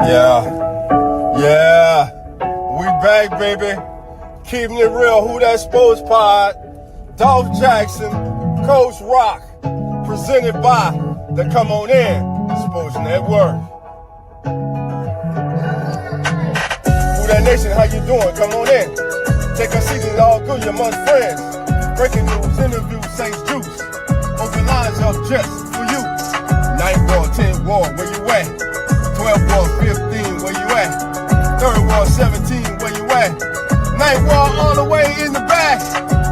Yeah, we back, baby. Keeping it real. Who That Sports Pod? Dolph Jackson, Coach Rock, presented by the Come On In Sports Network. Who That Nation, how you doing? Come on in. Take a seat, it's all good, you're amongst friends. Breaking news, interviews, Saints Juice. Open lines up just for you. 9th Ward, 10th Ward, where you at? 12th Ward, 15, where you at? 3rd Ward, 17, where you at? 9th Ward, all the way in the back.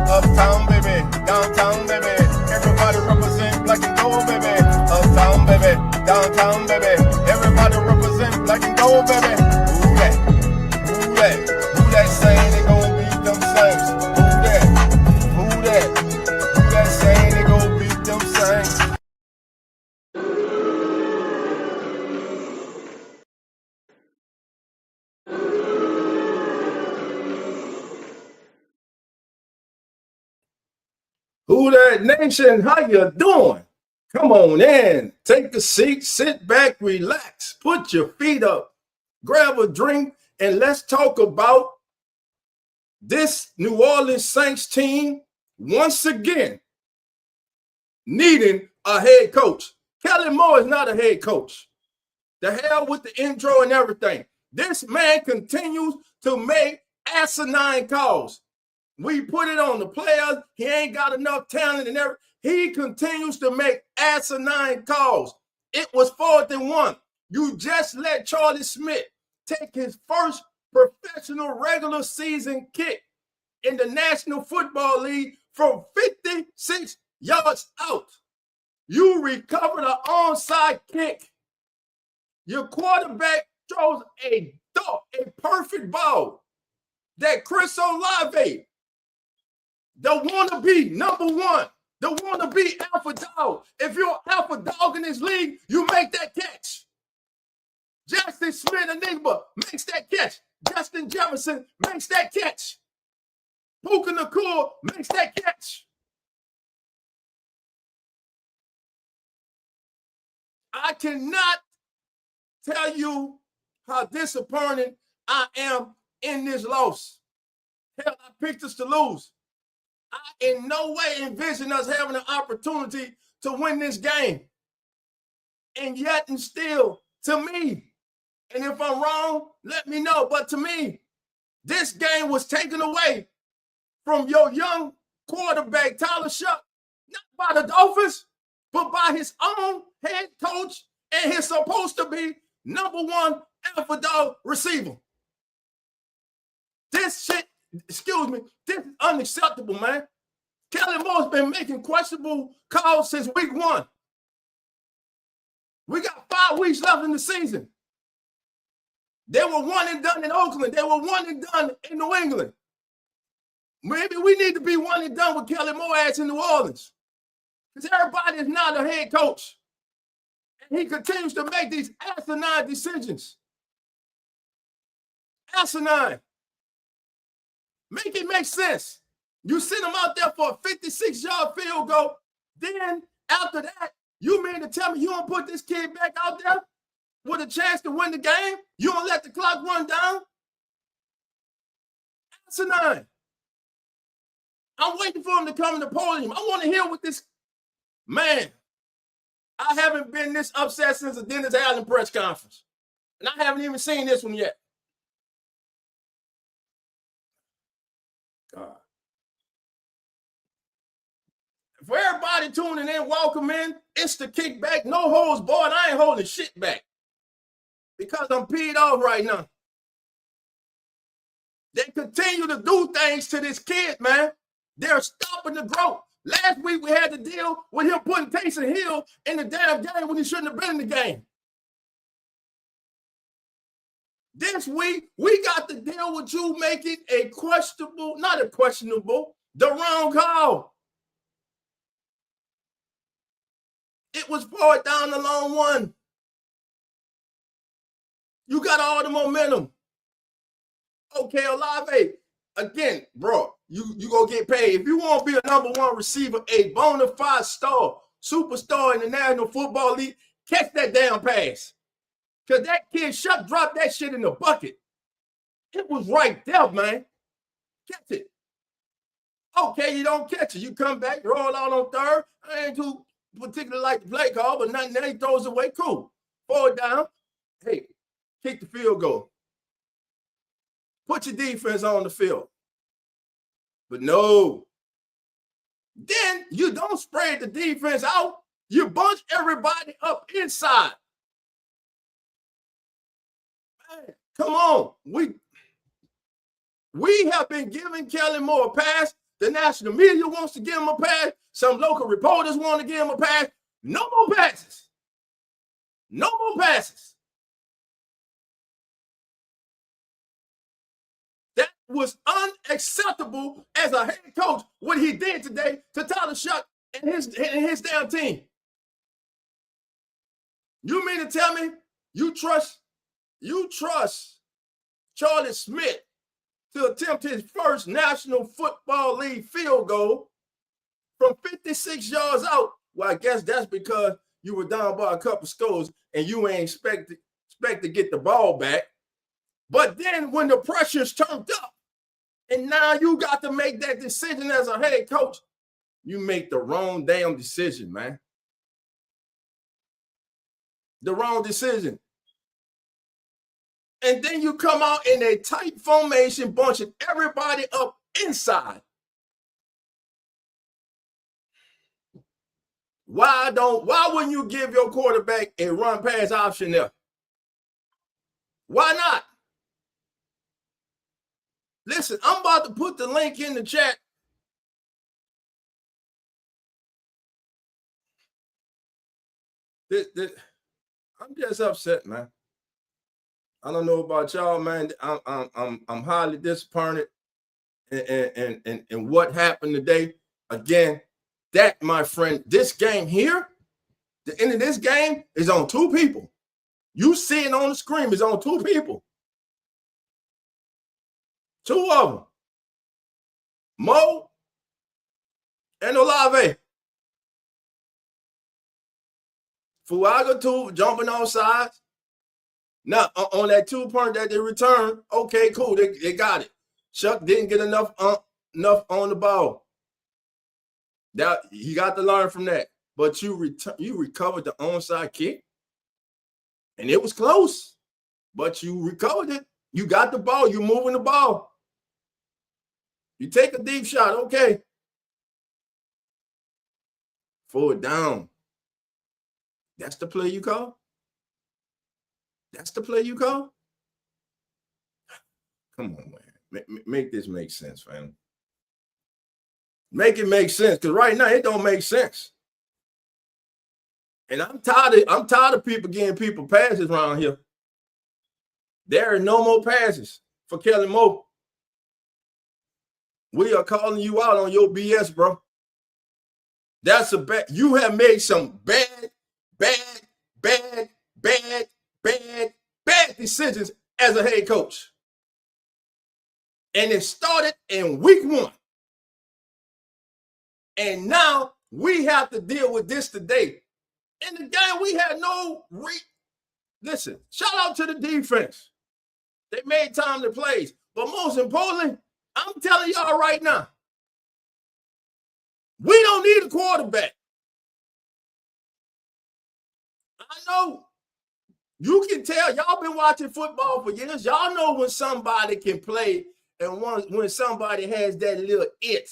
Uptown, baby, downtown, baby. Everybody represent black and gold, baby. Uptown, baby, downtown, baby. Everybody represent black and gold, baby. Who that? Who that? Who that saying they gon' beat them Saints? Who that? Who that? Who that saying they gon' beat them Saints? Who That Nation, how you doing? Come on in, take a seat, sit back, relax, put your feet up, grab a drink, and let's talk about this New Orleans Saints team once again needing a head coach. Kellen Moore is not a head coach. The hell with the intro and everything. This man continues to make asinine calls. We put it on the players. He ain't got enough talent and everything. He continues to make asinine calls. It was 4th and 1. You just let Charlie Smith take his first professional regular season kick in the National Football League from 56 yards out. You recovered an onside kick. Your quarterback throws a perfect ball that Chris Olave, the wannabe number one, the wannabe alpha dog. If you're an alpha dog in this league, you make that catch. Jackson Smith-Njigba makes that catch. Justin Jefferson makes that catch. Puka Nacua makes that catch. I cannot tell you how disappointed I am in this loss. Hell, I picked us to lose. I in no way envision us having an opportunity to win this game. And yet and still, to me, and if I'm wrong, let me know, but to me, this game was taken away from your young quarterback, Tyler Shuck, not by the Dolphins, but by his own head coach and his supposed to be number one alpha dog receiver. This shit, this is unacceptable, man. Kellen Moore's been making questionable calls since week 1. We got 5 weeks left in the season. They were 1 and done in Oakland. They were 1 and done in New England. Maybe we need to be 1 and done with Kellen Moore ass in New Orleans. Because everybody is not a head coach. And he continues to make these asinine decisions. Asinine. Make it make sense. You send him out there for a 56-yard field goal. Then, after that, you mean to tell me you don't put this kid back out there with a chance to win the game? You don't let the clock run down? Asinine. I'm waiting for him to come in the podium. I want to hear what this man. I haven't been this upset since the Dennis Allen press conference. And I haven't even seen this one yet. God. For everybody tuning in, welcome in. It's the kickback. No holds barred. I ain't holding shit back. Because I'm peed off right now. They continue to do things to this kid, man. They're stopping the growth. Last week, we had to deal with him putting Taysom Hill in the damn game when he shouldn't have been in the game. This week, we got to deal with you making a questionable, not a questionable, the wrong call. It was 4th down the long one. You got all the momentum. Okay, Olave, again, bro, you gonna get paid. If you want to be a number 1 receiver, a bona fide star, superstar in the National Football League, catch that damn pass. Because that kid dropped that shit in the bucket. It was right there, man. Catch it. Okay, you don't catch it. You come back, roll out on third. I ain't too particularly like the play call, but nothing. Then he throws away. Cool. 4 down. Hey, kick the field goal. Put your defense on the field. But no. Then you don't spread the defense out. You bunch everybody up inside. Man, come on. We have been giving Kellen Moore a pass. The national media wants to give him a pass. Some local reporters want to give him a pass. No more passes. No more passes. That was unacceptable as a head coach, what he did today to Tyler Shuck and his damn team. You mean to tell me you trust Charlie Smith to attempt his first National Football League field goal from 56 yards out? Well, I guess that's because you were down by a couple scores and you ain't expect to get the ball back. But then when the pressure's turned up and now you got to make that decision as a head coach, you make the wrong damn decision, man. The wrong decision. And then you come out in a tight formation, bunching everybody up inside. Why wouldn't you give your quarterback a run pass option there? Why not? Listen, I'm about to put the link in the chat. I'm just upset, man. I don't know about y'all, man. I'm highly disappointed in what happened today. Again, that, my friend, this game here, the end of this game is on 2 people. You see it on the screen, it's on 2 people. 2 of them. Mo and Olave. Fuaga too, jumping on sides. Now, on that 2-point that they returned, okay, cool, they got it. Chuck didn't get enough on the ball. That he got to learn from that. But you recovered the onside kick, and it was close. But you recovered it. You got the ball. You moving the ball. You take a deep shot, okay. 4 down. That's the play you call? That's the play you call? Come on, man. Make this make sense, fam. Make it make sense, because right now it don't make sense. And I'm tired of people getting people passes around here. There are no more passes for Kellen Moore. We are calling you out on your BS, bro. That's a bad. You have made some bad decisions as a head coach. And it started in week 1. And now we have to deal with this today. In the game, we had no listen, shout out to the defense. They made time to play. But most importantly, I'm telling y'all right now, we don't need a quarterback. I know you can tell y'all been watching football for years. Y'all know when somebody can play and when somebody has that little it.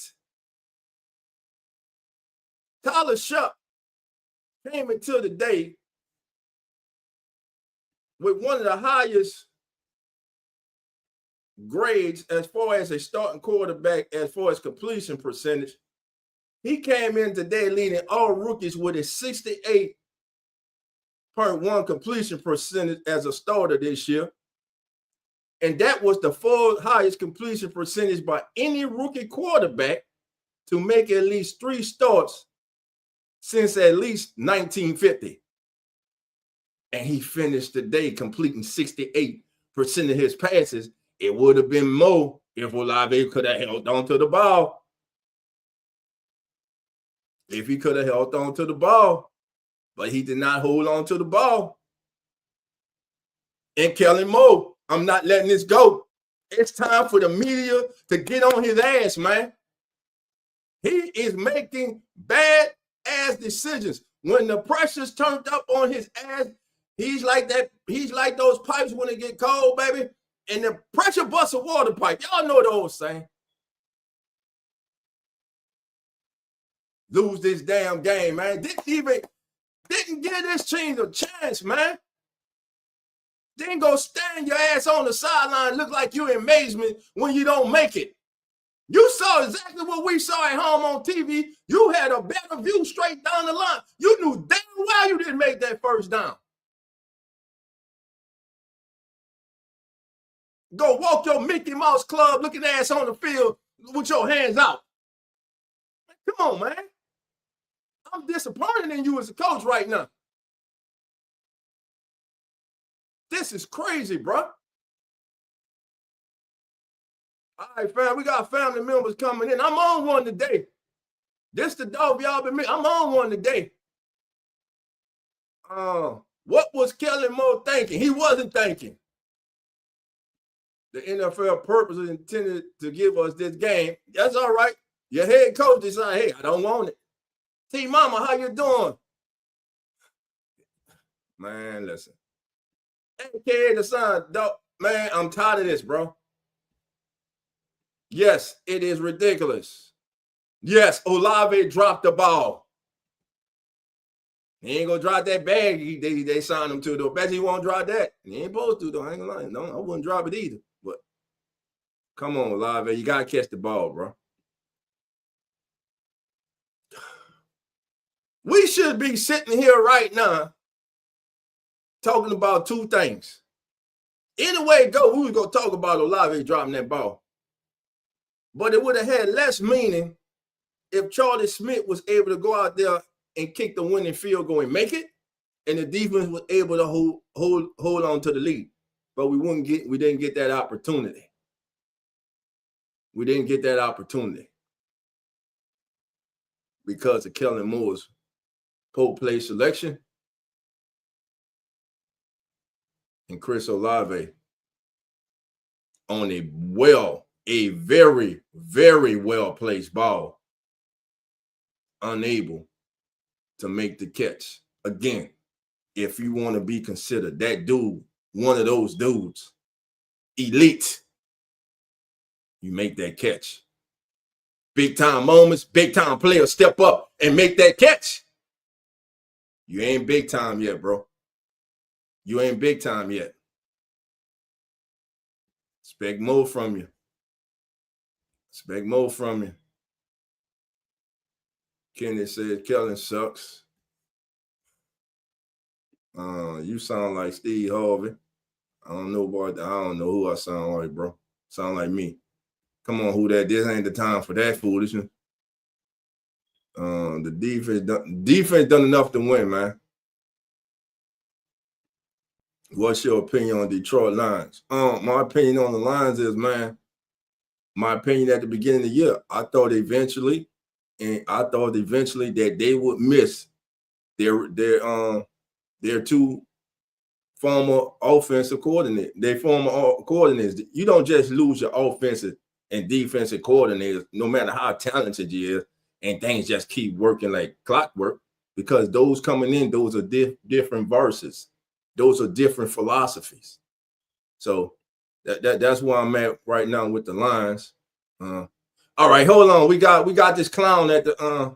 Tyler Shuck came into the day with one of the highest grades as far as a starting quarterback, as far as completion percentage. He came in today leading all rookies with a 68.1 completion percentage as a starter this year. And that was the 4th highest completion percentage by any rookie quarterback to make at least 3 starts since at least 1950. And he finished the day completing 68% of his passes. It would have been more if Olave could have held on to the ball. If he could have held on to the ball. But he did not hold on to the ball. And Kellen Moore, I'm not letting this go. It's time for the media to get on his ass, man. He is making bad ass decisions. When the pressure's turned up on his ass, he's like that. He's like those pipes when they get cold, baby. And the pressure busts a water pipe. Y'all know the old saying. Lose this damn game, man. Didn't give this team a chance, man. Then go stand your ass on the sideline, look like you're in amazement when you don't make it. You saw exactly what we saw at home on TV. You had a better view straight down the line. You knew damn well you didn't make that first down. Go walk your Mickey Mouse Club looking ass on the field with your hands out. Come on, man. I'm disappointed in you as a coach right now. This is crazy, bro. All right, fam, we got family members coming in. I'm on one today. This the dog y'all been making. I'm on one today. What was Kellen Moore thinking? He wasn't thinking. The NFL purposely intended to give us this game. That's all right. Your head coach decided, hey, I don't want it. T Mama, how you doing? Man, listen. AKA the son, dog. Man, I'm tired of this, bro. Yes, it is ridiculous. Yes, Olave dropped the ball. He ain't gonna drop that bag they signed him to, though. Bet he won't drop that. He ain't supposed to, though. I ain't gonna lie. No, I wouldn't drop it either. But come on, Olave. You gotta catch the ball, bro. We should be sitting here right now talking about two things. Either way it go, we was gonna talk about Olave dropping that ball. But it would have had less meaning if Charlie Smith was able to go out there and kick the winning field goal and make it, and the defense was able to hold on to the lead. But we didn't get that opportunity. We didn't get that opportunity because of Kellen Moore's poor play selection and Chris Olave on a very, very well-placed ball, unable to make the catch. Again, if you want to be considered that dude, one of those dudes, elite, you make that catch. Big-time moments, big-time players step up and make that catch. You ain't big time yet, bro. You ain't big time yet. Expect more from you. Expect more from you. Kenny said Kellen sucks. You sound like Steve Harvey. I don't know who I sound like, bro. Sound like me. Come on, who that? This ain't the time for that foolishness. The defense done enough to win, man. What's your opinion on Detroit Lions? My opinion on the Lions is, man, my opinion at the beginning of the year, I thought eventually that they would miss their two former offensive coordinators. Their former coordinators. You don't just lose your offensive and defensive coordinators, no matter how talented you is, and things just keep working like clockwork, because those coming in, those are different verses. Those are different philosophies. So that's where I'm at right now with the Lions. All right, hold on. We got this clown at the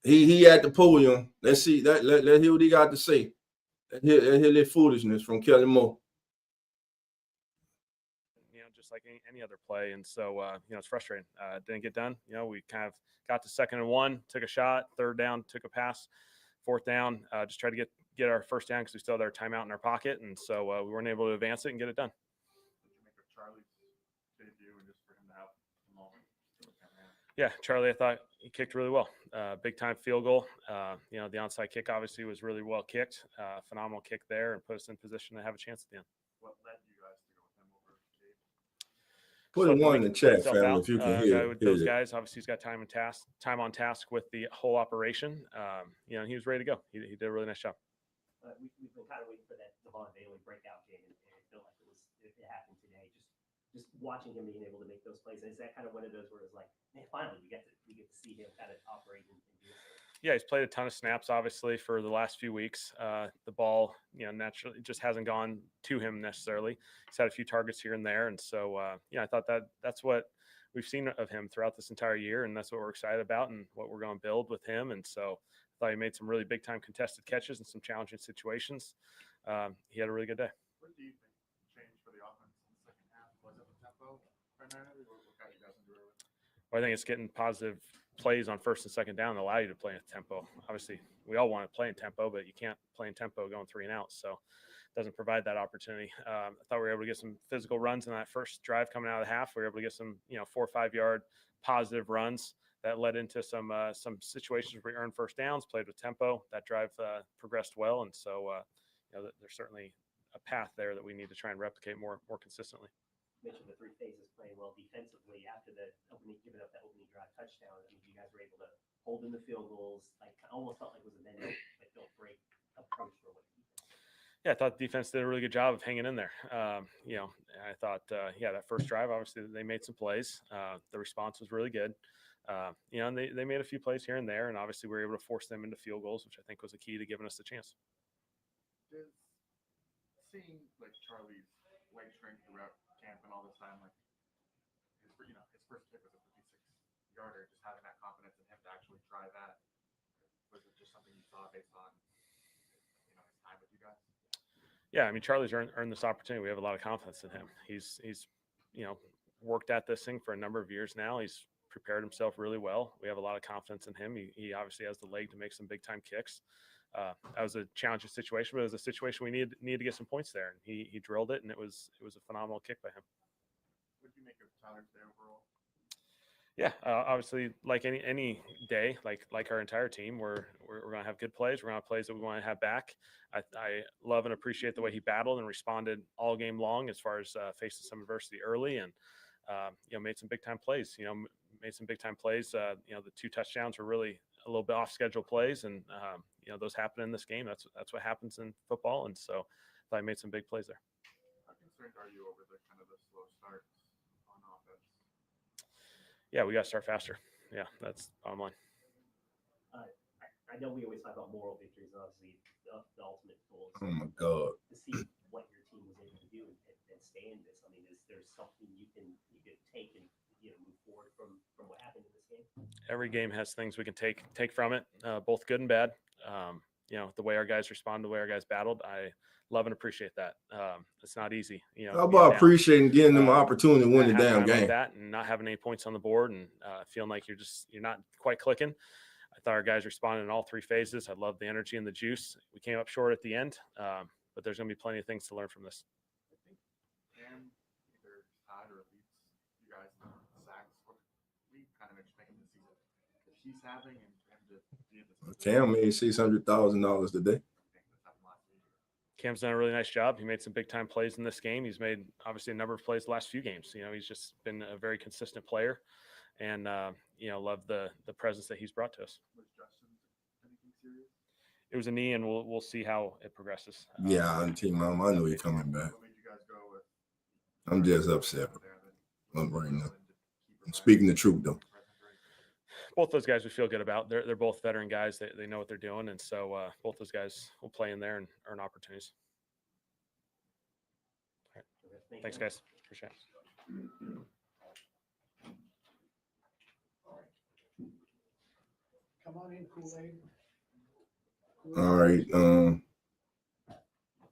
he at the podium. Let's see. Let's hear what he got to say. Let's hear this foolishness from Kellen Moore. Just like any other play. And so, it's frustrating. Didn't get done. We kind of got to 2nd and 1, took a shot, 3rd down, took a pass, 4th down, just tried to get our 1st down because we still had our timeout in our pocket. And so we weren't able to advance it and get it done. Did you make a Charlie's debut and just for him to have a moment? Yeah, Charlie, I thought he kicked really well. Big time field goal. The onside kick obviously was really well kicked. Phenomenal kick there and put us in position to have a chance at the end. What led you guys to go with him over Gabe? Put a one in the chat, family, if you can hear with those guys. Obviously, he's got time on task with the whole operation. He was ready to go. He did a really nice job. we've been kind of waiting for that Devon Bailey breakout game, and it felt like it happened today. Just watching him being able to make those plays. And is that kind of one of those where it's like, man, finally we get to see him kind of operate and do so? Yeah, he's played a ton of snaps, obviously, for the last few weeks. The ball, naturally just hasn't gone to him necessarily. He's had a few targets here and there, and so I thought that's what we've seen of him throughout this entire year, and that's what we're excited about and what we're going to build with him. And so I thought he made some really big time contested catches in some challenging situations. He had a really good day. What do you think changed for the offense in the second half? Was it the tempo primarily, or what got you guys into it? Well, I think it's getting positive plays on first and second down that allow you to play in tempo. Obviously, we all want to play in tempo, but you can't play in tempo going 3 and out. So it doesn't provide that opportunity. I thought we were able to get some physical runs in that first drive coming out of the half. We were able to get some, 4 or 5 yard positive runs that led into some situations where we earned first downs, played with tempo. That drive progressed well. And so, there's certainly a path there that we need to try and replicate more consistently. Mentioned the 3 phases playing well defensively after the giving up that opening drive touchdown. I mean, you guys were able to hold in the field goals. Like, almost felt like it was a mental, like, don't break approach for what defense. Yeah, I thought the defense did a really good job of hanging in there. I thought, that first drive, obviously they made some plays. The response was really good. And they made a few plays here and there, and obviously we were able to force them into field goals, which I think was a key to giving us the chance. Does seeing like Charlie's leg strength throughout camp and all this time, like his first kick was a 56-yarder, just having that confidence in him to actually try that, was it just something you saw based on his time with you guys? Yeah, I mean, Charlie's earned this opportunity. We have a lot of confidence in him. He's worked at this thing for a number of years now. He's prepared himself really well. We have a lot of confidence in him. He obviously has the leg to make some big time kicks. That was a challenging situation, but it was a situation we needed to get some points there, and he drilled it, and it was a phenomenal kick by him. What did you make of Tyler's day overall? Yeah, obviously, like any day, like our entire team, we're going to have good plays. We're going to have plays that we want to have back. I love and appreciate the way he battled and responded all game long as far as facing some adversity early, and made some big time plays. The 2 touchdowns were really a little bit off schedule plays, and those happen in this game. That's what happens in football, and so I made some big plays there. How concerned are you over the slow starts on offense? Yeah, we got to start faster. Yeah, that's bottom line. I know we always talk about moral victories, and obviously the ultimate goal is Oh my God. to see what your team was able to do and stay in this. I mean, is there something you can take and move forward from what happened in this game? Every game has things we can take from it, both good and bad. The way our guys respond, the way our guys battled, I love and appreciate that. It's not easy. How about appreciating getting them an opportunity to win the damn game? Like that, and not having any points on the board, and feeling like you're not quite clicking. I thought our guys responded in all 3 phases. I love the energy and the juice. We came up short at the end, but there's going to be plenty of things to learn from this. I think Cam either tied or leads you guys in sacks. What we kind of expect him this season if he's having and him to be in this. Cam made $600,000 today. Cam's done a really nice job. He made some big time plays in this game. He's made obviously a number of plays the last few games. He's just been a very consistent player, and love the presence that he's brought to us. Was Justin anything serious? It was a knee, and we'll see how it progresses. Yeah, I'm team mom. I know he's coming back. What made you guys go with? I'm just upset right now. I'm speaking the truth though. Both those guys we feel good about. They're both veteran guys. They know what they're doing, and so both those guys will play in there and earn opportunities. All right. Thanks, guys. Appreciate it. Come on in, Kool-Aid. All right.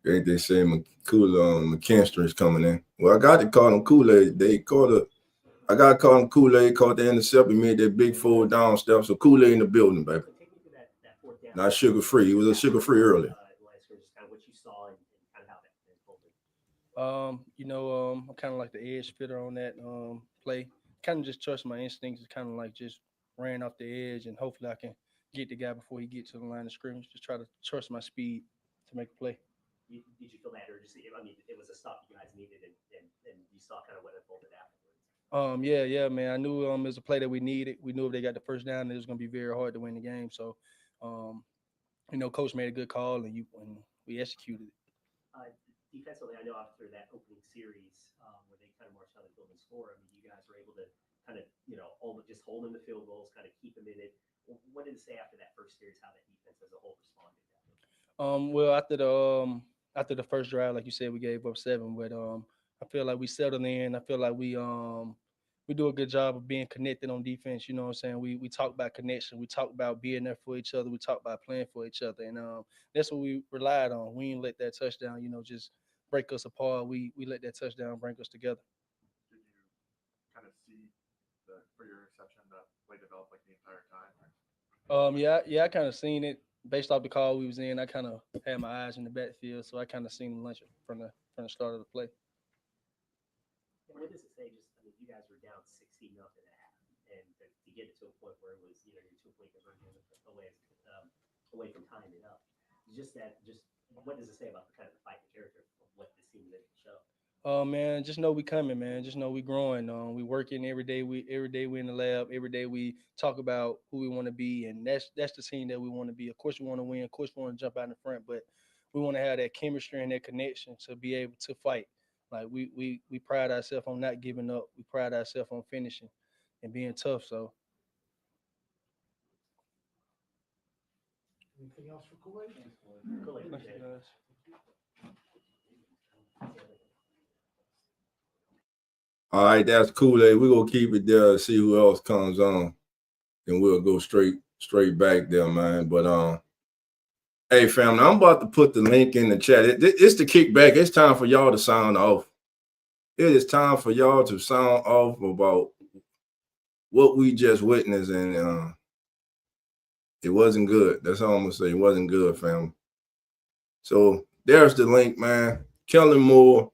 They say McKinstry is coming in. Well, I got to call him Kool-Aid. I got to call him Kool-Aid. Caught the intercept. He made that big 4 down step. So Kool-Aid in the building, baby. Not sugar-free. He was a sugar-free earlier. I'm kind of like the edge fitter on that play. Kind of just trust my instincts. It's kind of like just ran off the edge, and hopefully I can get the guy before he gets to the line of scrimmage. Just try to trust my speed to make a play. Did you feel that urgency? I mean, it was a stop you guys needed, and you saw kind of what unfolded afterwards. Yeah, man. I knew it was a play that we needed. We knew if they got the first down, it was going to be very hard to win the game. So, Coach made a good call, and we we executed it. Defensively, I know after that opening series where they kind of marched down the field and score, I mean, you guys were able to kind of, just hold in the field goals, kind of keep them in it. What did it say after that first series, how that defense as a whole responded? Well, after the first drive, like you said, we gave up 7, but I feel like we settled in. I feel like we do a good job of being connected on defense. You know what I'm saying? We talk about connection. We talk about being there for each other. We talk about playing for each other, and that's what we relied on. We didn't let that touchdown, just break us apart. We let that touchdown bring us together. Did you kind of see for your reception that play develop like the entire time? Yeah, I kind of seen it based off the call we was in. I kind of had my eyes in the backfield, so I kind of seen the lunch from the start of the play. And what does it say? Just, I mean, you guys were down 16-0 at half, and to get it to a point where it was, your 2-point conversion away from tying it up. Just what does it say about the kind of the fight and character of what this team is able to show? Oh man, just know we coming, man. Just know we growing. We working every day. Every day we in the lab. Every day we talk about who we want to be, and that's the team that we want to be. Of course, we want to win. Of course, we want to jump out in front, but we want to have that chemistry and that connection to be able to fight. Like we pride ourselves on not giving up. We pride ourselves on finishing and being tough. So Anything else for Kool-Aid? Kool-Aid, thank you guys. All right, that's cool. We're gonna keep it there, see who else comes on, and we'll go straight back there, man. But hey family, I'm about to put the link in the chat. It's the kickback. It's time for y'all to sound off. It is time for y'all to sound off about what we just witnessed, and it wasn't good. That's all I'm gonna say. It wasn't good, family. So there's the link, man. Kellen Moore.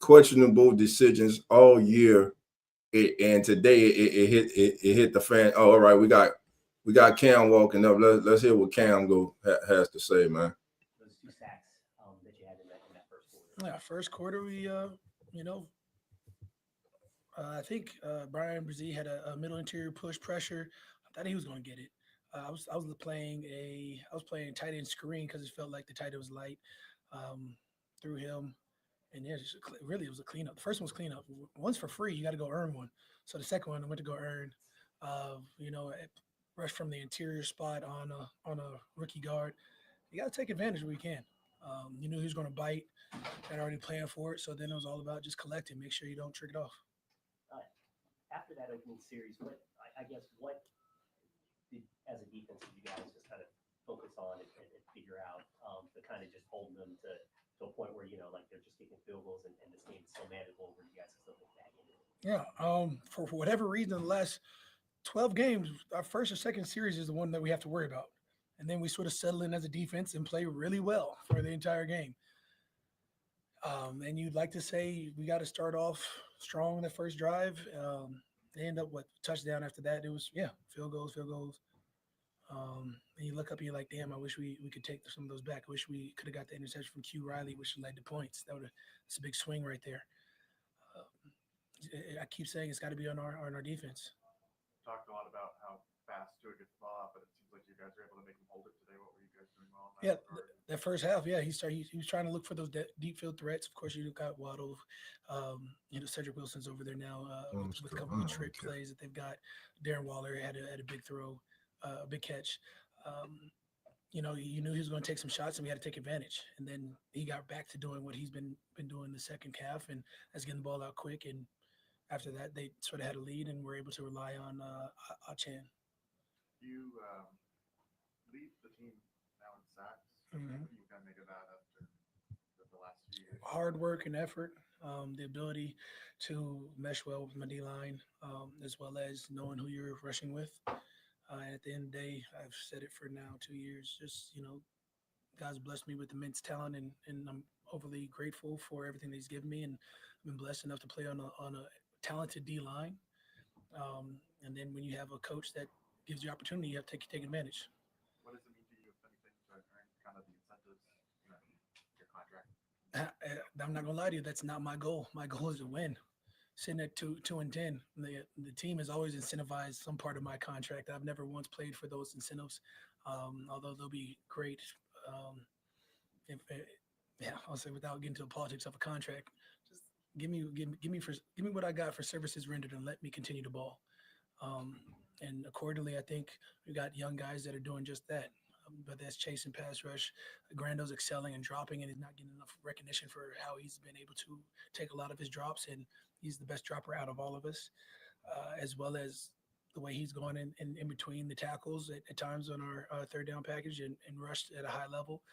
Questionable decisions all year, and today it hit the fan. Oh, all right, we got Cam walking up. Let's hear what Cam has to say, man. Those 2 sacks that you had in that first quarter. Yeah, first quarter we I think Brian Brzee had a middle interior push pressure. I thought he was going to get it. I was playing tight end screen because it felt like the tight end was light. Through him. And yeah, really, it was a cleanup. The first one was cleanup. One's for free. You got to go earn one. So the second one, I went to go earn. Rush from the interior spot on a rookie guard. You got to take advantage where you can. You knew he was going to bite. Had already planned for it. So then it was all about just collecting. Make sure you don't trick it off. After that opening series, what did, as a defense, did you guys just kind of focus on and figure out to kind of just hold them to a point where, like they're just kicking field goals and this game's so manageable where you guys can still get back into it? Yeah. For whatever reason, the last 12 games, our first or second series is the one that we have to worry about. And then we sort of settle in as a defense and play really well for the entire game. And you'd like to say we got to start off strong in the first drive. They end up touchdown after that. It was, field goals. And you look up and you're like, damn, I wish we could take some of those back. I wish we could have got the interception from Q Riley, which led to points. That's a big swing right there. I keep saying it's got to be on our defense. Talked a lot about how fast Tua gets the ball, but it seems like you guys are able to make him hold it today. What were you guys doing well? That first half, he was trying to look for those deep field threats. Of course, you've got Waddle, Cedric Wilson's over there now with a couple of trick plays that they've got. Darren Waller had a big throw, a big catch. You knew he was going to take some shots, and we had to take advantage. And then he got back to doing what he's been doing the second half, and that's getting the ball out quick. And after that, they sort of had a lead, and were able to rely on Achan. You lead the team now in sacks. Mm-hmm. What do you kind of make of that after the last few years? Hard work and effort, the ability to mesh well with my D-line, as well as knowing who you're rushing with. And at the end of the day, I've said it for now 2 years, just, God's blessed me with immense talent, and I'm overly grateful for everything that he's given me. And I've been blessed enough to play on a talented D-line. And then when you have a coach that gives you opportunity, you have to take advantage. What does it mean to you, if anything, to earn kind of the incentives, your contract? I'm not going to lie to you. That's not my goal. My goal is to win. Sitting at 2-10, the team has always incentivized some part of my contract. I've never once played for those incentives, although they'll be great. Yeah, I'll say without getting to the politics of a contract, just give me what I got for services rendered and let me continue to ball. Um, and accordingly, I think we got young guys that are doing just that. But that's chasing pass rush. Grando's excelling and dropping, and he's not getting enough recognition for how he's been able to take a lot of his drops, and he's the best dropper out of all of us, as well as the way he's going in between the tackles at times on our third down package and rushed at a high level.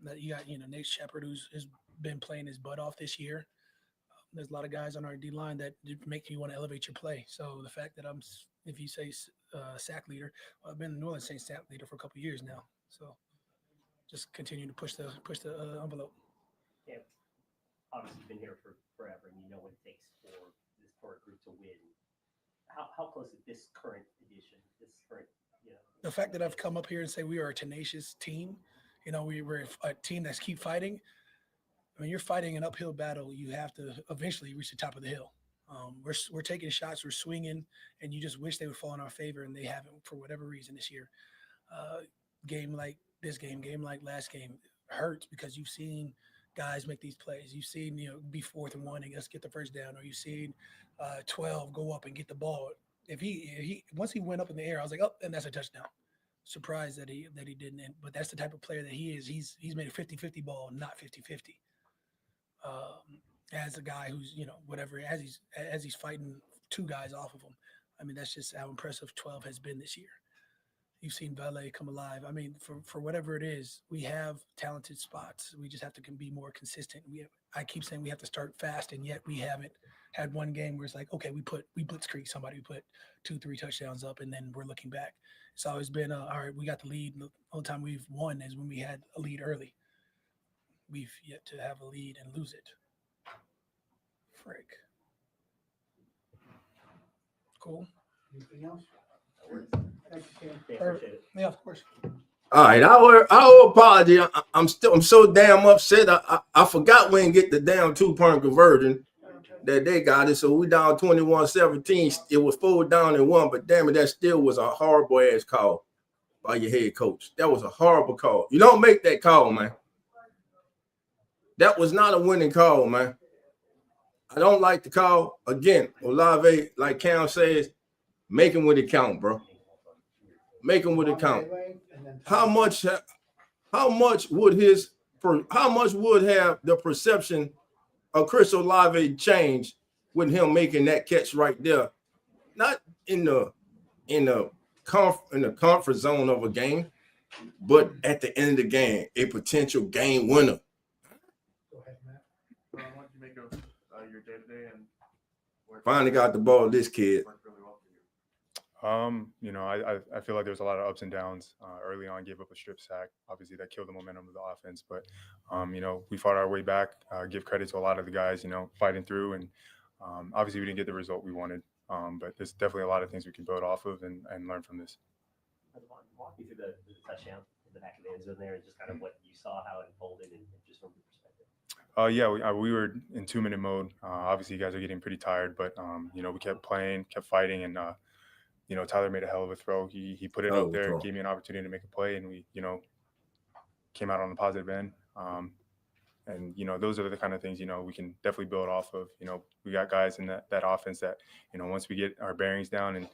That you got, Nate Shepard, who's has been playing his butt off this year. There's a lot of guys on our D line that make you want to elevate your play. So the fact that if you say sack leader, well, I've been in New Orleans saying sack leader for a couple of years now. So just continue to push the envelope. Yeah, obviously you've been here for forever, and you know what it takes for a group to win. How close is this current edition? This current, The fact that I've come up here and say we are a tenacious team, we're a team that's keep fighting. I mean, you're fighting an uphill battle. You have to eventually reach the top of the hill. We're taking shots, we're swinging, and you just wish they would fall in our favor, and they haven't for whatever reason this year. Game like this game like last game hurts because you've seen guys make these plays. You've seen be 4th and 1 and let's get the first down, or you've seen 12 go up and get the ball. If he once he went up in the air, I was like, oh, and that's a touchdown. Surprised that he didn't. But that's the type of player that he is. He's made a 50-50 ball, not 50-50. As a guy who's whatever as he's fighting 2 guys off of him. I mean, that's just how impressive 12 has been this year. You've seen Valet come alive. I mean, for whatever it is, we have talented spots. We just have to be more consistent. I keep saying we have to start fast, and yet we haven't had one game where it's like, okay, we blitzkrieg somebody, we put 2-3 touchdowns up, and then we're looking back. It's always been all right. We got the lead. The only time we've won is when we had a lead early. We've yet to have a lead and lose it. Frick. Cool. Anything else? Thank you, Ken. Yeah, appreciate it. Yeah, of course. All right, our apology. I'm so damn upset. I forgot we didn't get the damn 2-point conversion that they got it. So we down 21-17. It was 4 down and 1, but damn it, that still was a horrible ass call by your head coach. That was a horrible call. You don't make that call, man. That was not a winning call, man. I don't like the call. Again, Olave, like Cam says, make him with it count, bro. Make him with it count. How much would have the perception of Chris Olave changed with him making that catch right there? Not in the comfort zone of a game, but at the end of the game, a potential game winner. Go ahead, Matt. What do you make of your day-to-day and Finally got the ball, this kid. worked really well for you? I feel like there's a lot of ups and downs. Early on, gave up a strip sack. Obviously, that killed the momentum of the offense. But, we fought our way back. Give credit to a lot of the guys, fighting through. And obviously, we didn't get the result we wanted. But there's definitely a lot of things we can build off of and learn from this. Walk me through the touchdown in the back of the end zone there, and just kind of what you saw, how it unfolded, and just from your perspective. We were in 2-minute mode. Obviously, you guys are getting pretty tired, but we kept playing, kept fighting, and Tyler made a hell of a throw. He put it up there, gave me an opportunity to make a play, and we came out on the positive end. And those are the kind of things we can definitely build off of. We got guys in that offense that once we get our bearings down and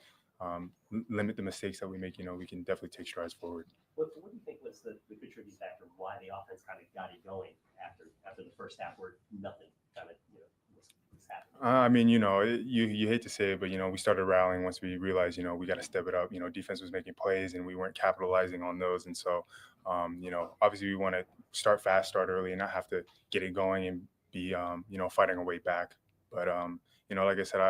limit the mistakes that we make, we can definitely take strides forward. What do you think was the contributing factor why the offense kind of got it going after the first half where nothing kind of was happening? You hate to say it, but we started rallying once we realized we got to step it up. Defense was making plays and we weren't capitalizing on those, and so obviously we want to start fast, start early, and not have to get it going and be fighting our way back. But like I said,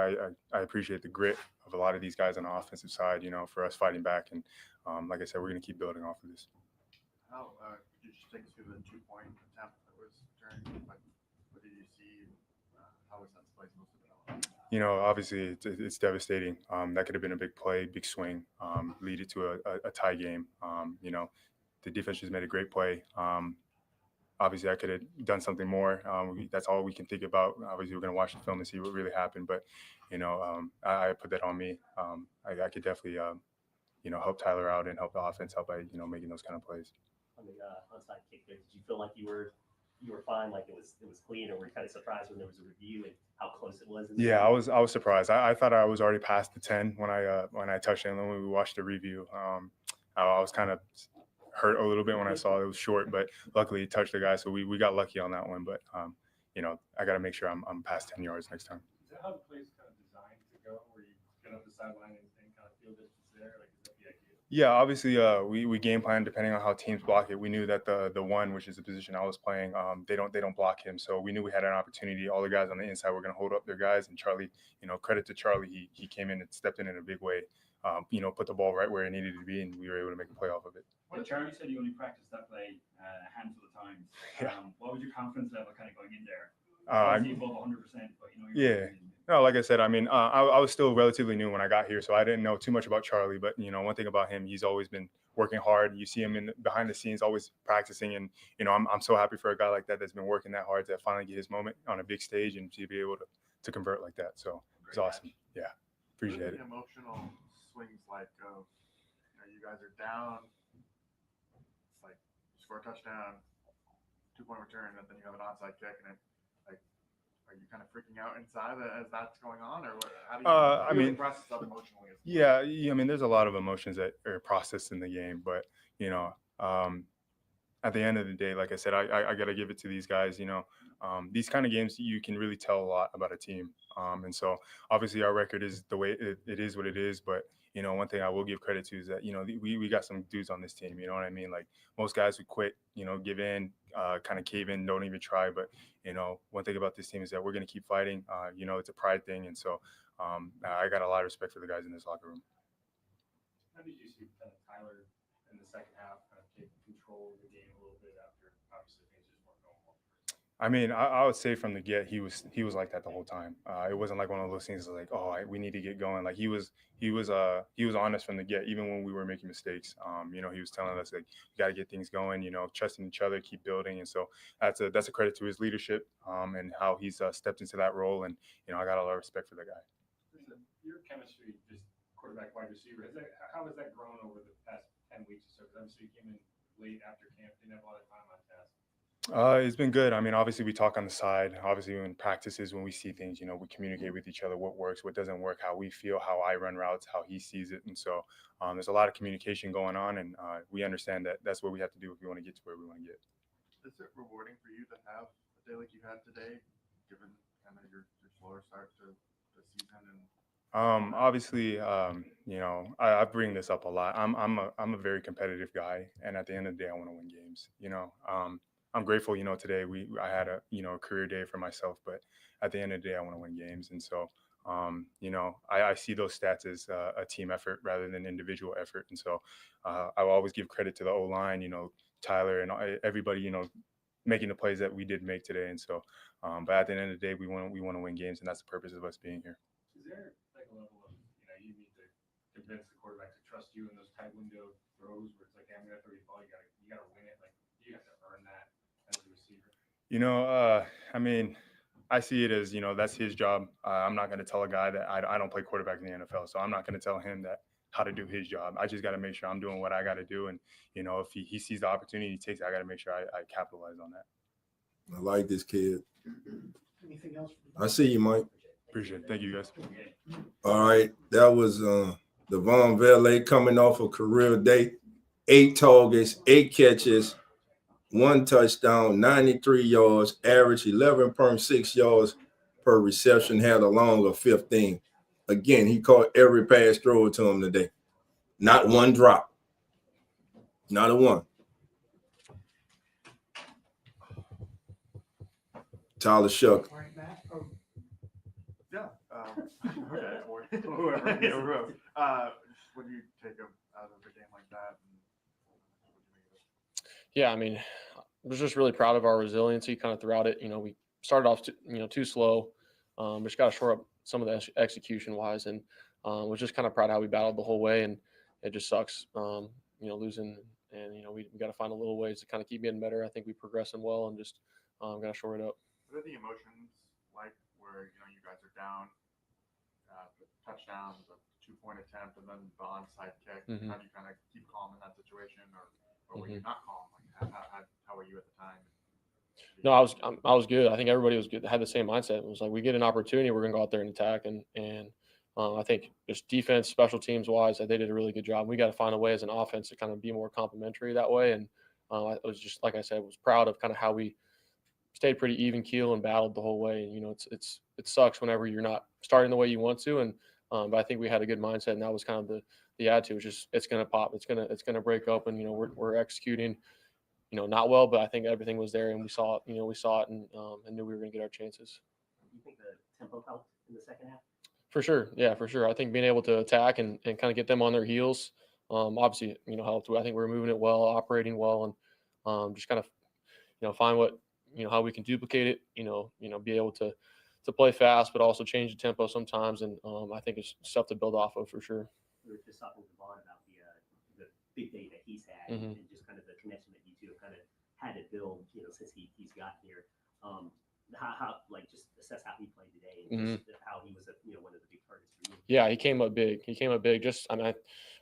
I appreciate the grit of a lot of these guys on the offensive side, for us fighting back. And like I said, we're going to keep building off of this. How could you just take us through the 2-point attempt that was during? What did you see? How was that place supposed to develop? Obviously it's devastating. That could have been a big play, big swing, lead it to a tie game. The defense just made a great play. Obviously, I could have done something more. That's all we can think about. Obviously, we're going to watch the film and see what really happened. But, I put that on me. I could definitely, help Tyler out and help the offense out by, making those kind of plays. onside kick there. Did you feel like you were fine, like it was clean, or were you kind of surprised when there was a review and how close it was? Yeah, I was surprised. I thought I was already past the 10 when I touched it. And then when we watched the review, I was kind of hurt a little bit when I saw it was short, but luckily it touched the guy, so we got lucky on that one. But I got to make sure I'm past 10 yards next time. Is that how the play's kind of designed to go, where you get up the sideline and kind of feel distance there? Like, is that the idea? Yeah, obviously, we game plan depending on how teams block it. We knew that the one, which is the position I was playing, they don't block him. So we knew we had an opportunity. All the guys on the inside were going to hold up their guys, and Charlie, credit to Charlie, he came in and stepped in a big way. Put the ball right where it needed to be, and we were able to make a play off of it. Well, Charlie said you only practiced that play a handful of times. What was your confidence level kind of going in there? Obviously above 100%, but yeah. No, like I said, I mean, I was still relatively new when I got here, so I didn't know too much about Charlie. But one thing about him, he's always been working hard. You see him behind the scenes, always practicing, and I'm so happy for a guy like that that's been working that hard to finally get his moment on a big stage and to be able to convert like that. So it's awesome. Yeah, appreciate it. Emotional swings like you guys are down. It's like you score a touchdown, 2-point return, and then you have an onside kick, and are you kind of freaking out inside as that's going on, or what? How do you process that emotionally? Yeah, I mean, there's a lot of emotions that are processed in the game, but at the end of the day, like I said, I got to give it to these guys. These kind of games, you can really tell a lot about a team. And so obviously our record is the way it is what it is. But, one thing I will give credit to is that, we got some dudes on this team, you know what I mean? Like most guys who quit, give in, kind of cave in, don't even try. But, one thing about this team is that we're going to keep fighting. It's a pride thing. And so I got a lot of respect for the guys in this locker room. How did you see Tyler in the second half kind of take control of the game a little bit after obviously things just weren't going well? I mean, I would say from the get, he was like that the whole time. It wasn't like one of those things like, we need to get going. Like he was honest from the get, even when we were making mistakes. He was telling us like, you got to get things going. Trusting each other, keep building, and so that's a credit to his leadership and how he's stepped into that role. And I got a lot of respect for the guy. Listen, your chemistry, just quarterback wide receiver, how has that grown over the past 10 weeks or so? Because obviously you came in late after camp, didn't have a lot of time on task. It's been good. I mean, obviously we talk on the side. Obviously in practices, when we see things, we communicate with each other, what works, what doesn't work, how we feel, how I run routes, how he sees it. And so there's a lot of communication going on, and we understand that that's what we have to do if we want to get to where we want to get. Is it rewarding for you to have a day like you had today, given kind of your slower start to the season? And obviously, I bring this up a lot. I'm a very competitive guy, and at the end of the day, I want to win games. I'm grateful. Today I had a career day for myself, but at the end of the day, I want to win games, and so I see those stats as a team effort rather than individual effort, and so I will always give credit to the O-line, Tyler and everybody, making the plays that we did make today, and so. But at the end of the day, we want to win games, and that's the purpose of us being here. Is there like a level of you need to convince the quarterback to trust you in those tight window throws where it's like, hey, I'm gonna throw you the ball, you gotta win it, like you have to earn that as a receiver? I mean, I see it as that's his job. I'm not going to tell a guy that I don't play quarterback in the NFL, so I'm not going to tell him that how to do his job. I just got to make sure I'm doing what I got to do, and if he sees the opportunity he takes, I got to make sure I capitalize on that. I like this kid. Anything else? I see you, Mike. Appreciate it. Thank you, guys. All right, that was Devon Valet coming off a career day, 8 targets, 8 catches, 1 touchdown, 93 yards, average 11.6 yards per reception, had a long of 15. Again, he caught every pass thrown to him today. Not one drop. Not a one. Tyler Shuck. All right, Matt. Yeah. Okay. Or whoever. What do you take out of a game like that? Yeah, I mean, I was just really proud of our resiliency kind of throughout it. We started off too slow. Just got to shore up some of the execution wise, and was just kind of proud of how we battled the whole way. And it just sucks, losing. And we got to find a little ways to kind of keep getting better. I think we're progressing well, and just got to shore it up. What are the emotions like where you guys are down, the touchdown, the 2-point attempt, and then the onside kick? Mm-hmm. How do you kind of keep calm in that situation, or or were you not calm? Like, how were you at the time? No, I was good. I think everybody was good. Had the same mindset. It was like we get an opportunity, we're gonna go out there and attack. And I think just defense, special teams wise, they did a really good job. We got to find a way as an offense to kind of be more complementary that way. And I was just like I said, was proud of kind of how we stayed pretty even keel and battled the whole way. And you know, it sucks whenever you're not starting the way you want to. And but I think we had a good mindset, and that was kind of the attitude. It's gonna pop. It's gonna break open. You know, we're executing, you know, not well, but I think everything was there, and we saw it. You know, we saw it, and knew we were going to get our chances. Do you think the tempo helped in the second half? For sure, yeah, for sure. I think being able to attack and kind of get them on their heels, obviously, you know, helped. I think we were moving it well, operating well, and just kind of, you know, find what, you know, how we can duplicate it. You know, be able to play fast, but also change the tempo sometimes. And I think it's stuff to build off of for sure. We were just talking to Vaughn about the big day that he's had, and just kind of the connection that you two have kind of had to build, you know, since he's gotten here. How like just assess how he played today, and just how he was, you know, one of the big targets for you. Yeah, he came up big. Just, I mean,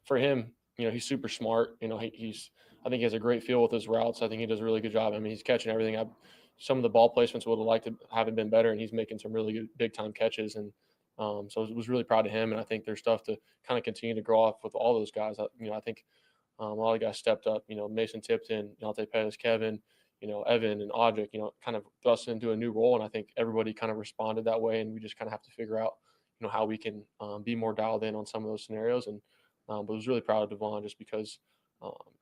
for him, you know, he's super smart. You know, I think he has a great feel with his routes. I think he does a really good job. I mean, he's catching everything up. Some of the ball placements would have liked to have it been better, and he's making some really good big time catches. And so I was really proud of him. And I think there's stuff to kind of continue to grow off with all those guys. You know, I think a lot of guys stepped up. You know, Mason Tipton, Deontay Pettis, Kevin, you know, Evan and Audric, you know, kind of thrust into a new role. And I think everybody kind of responded that way. And we just kind of have to figure out, you know, how we can be more dialed in on some of those scenarios. And but I was really proud of Devon just because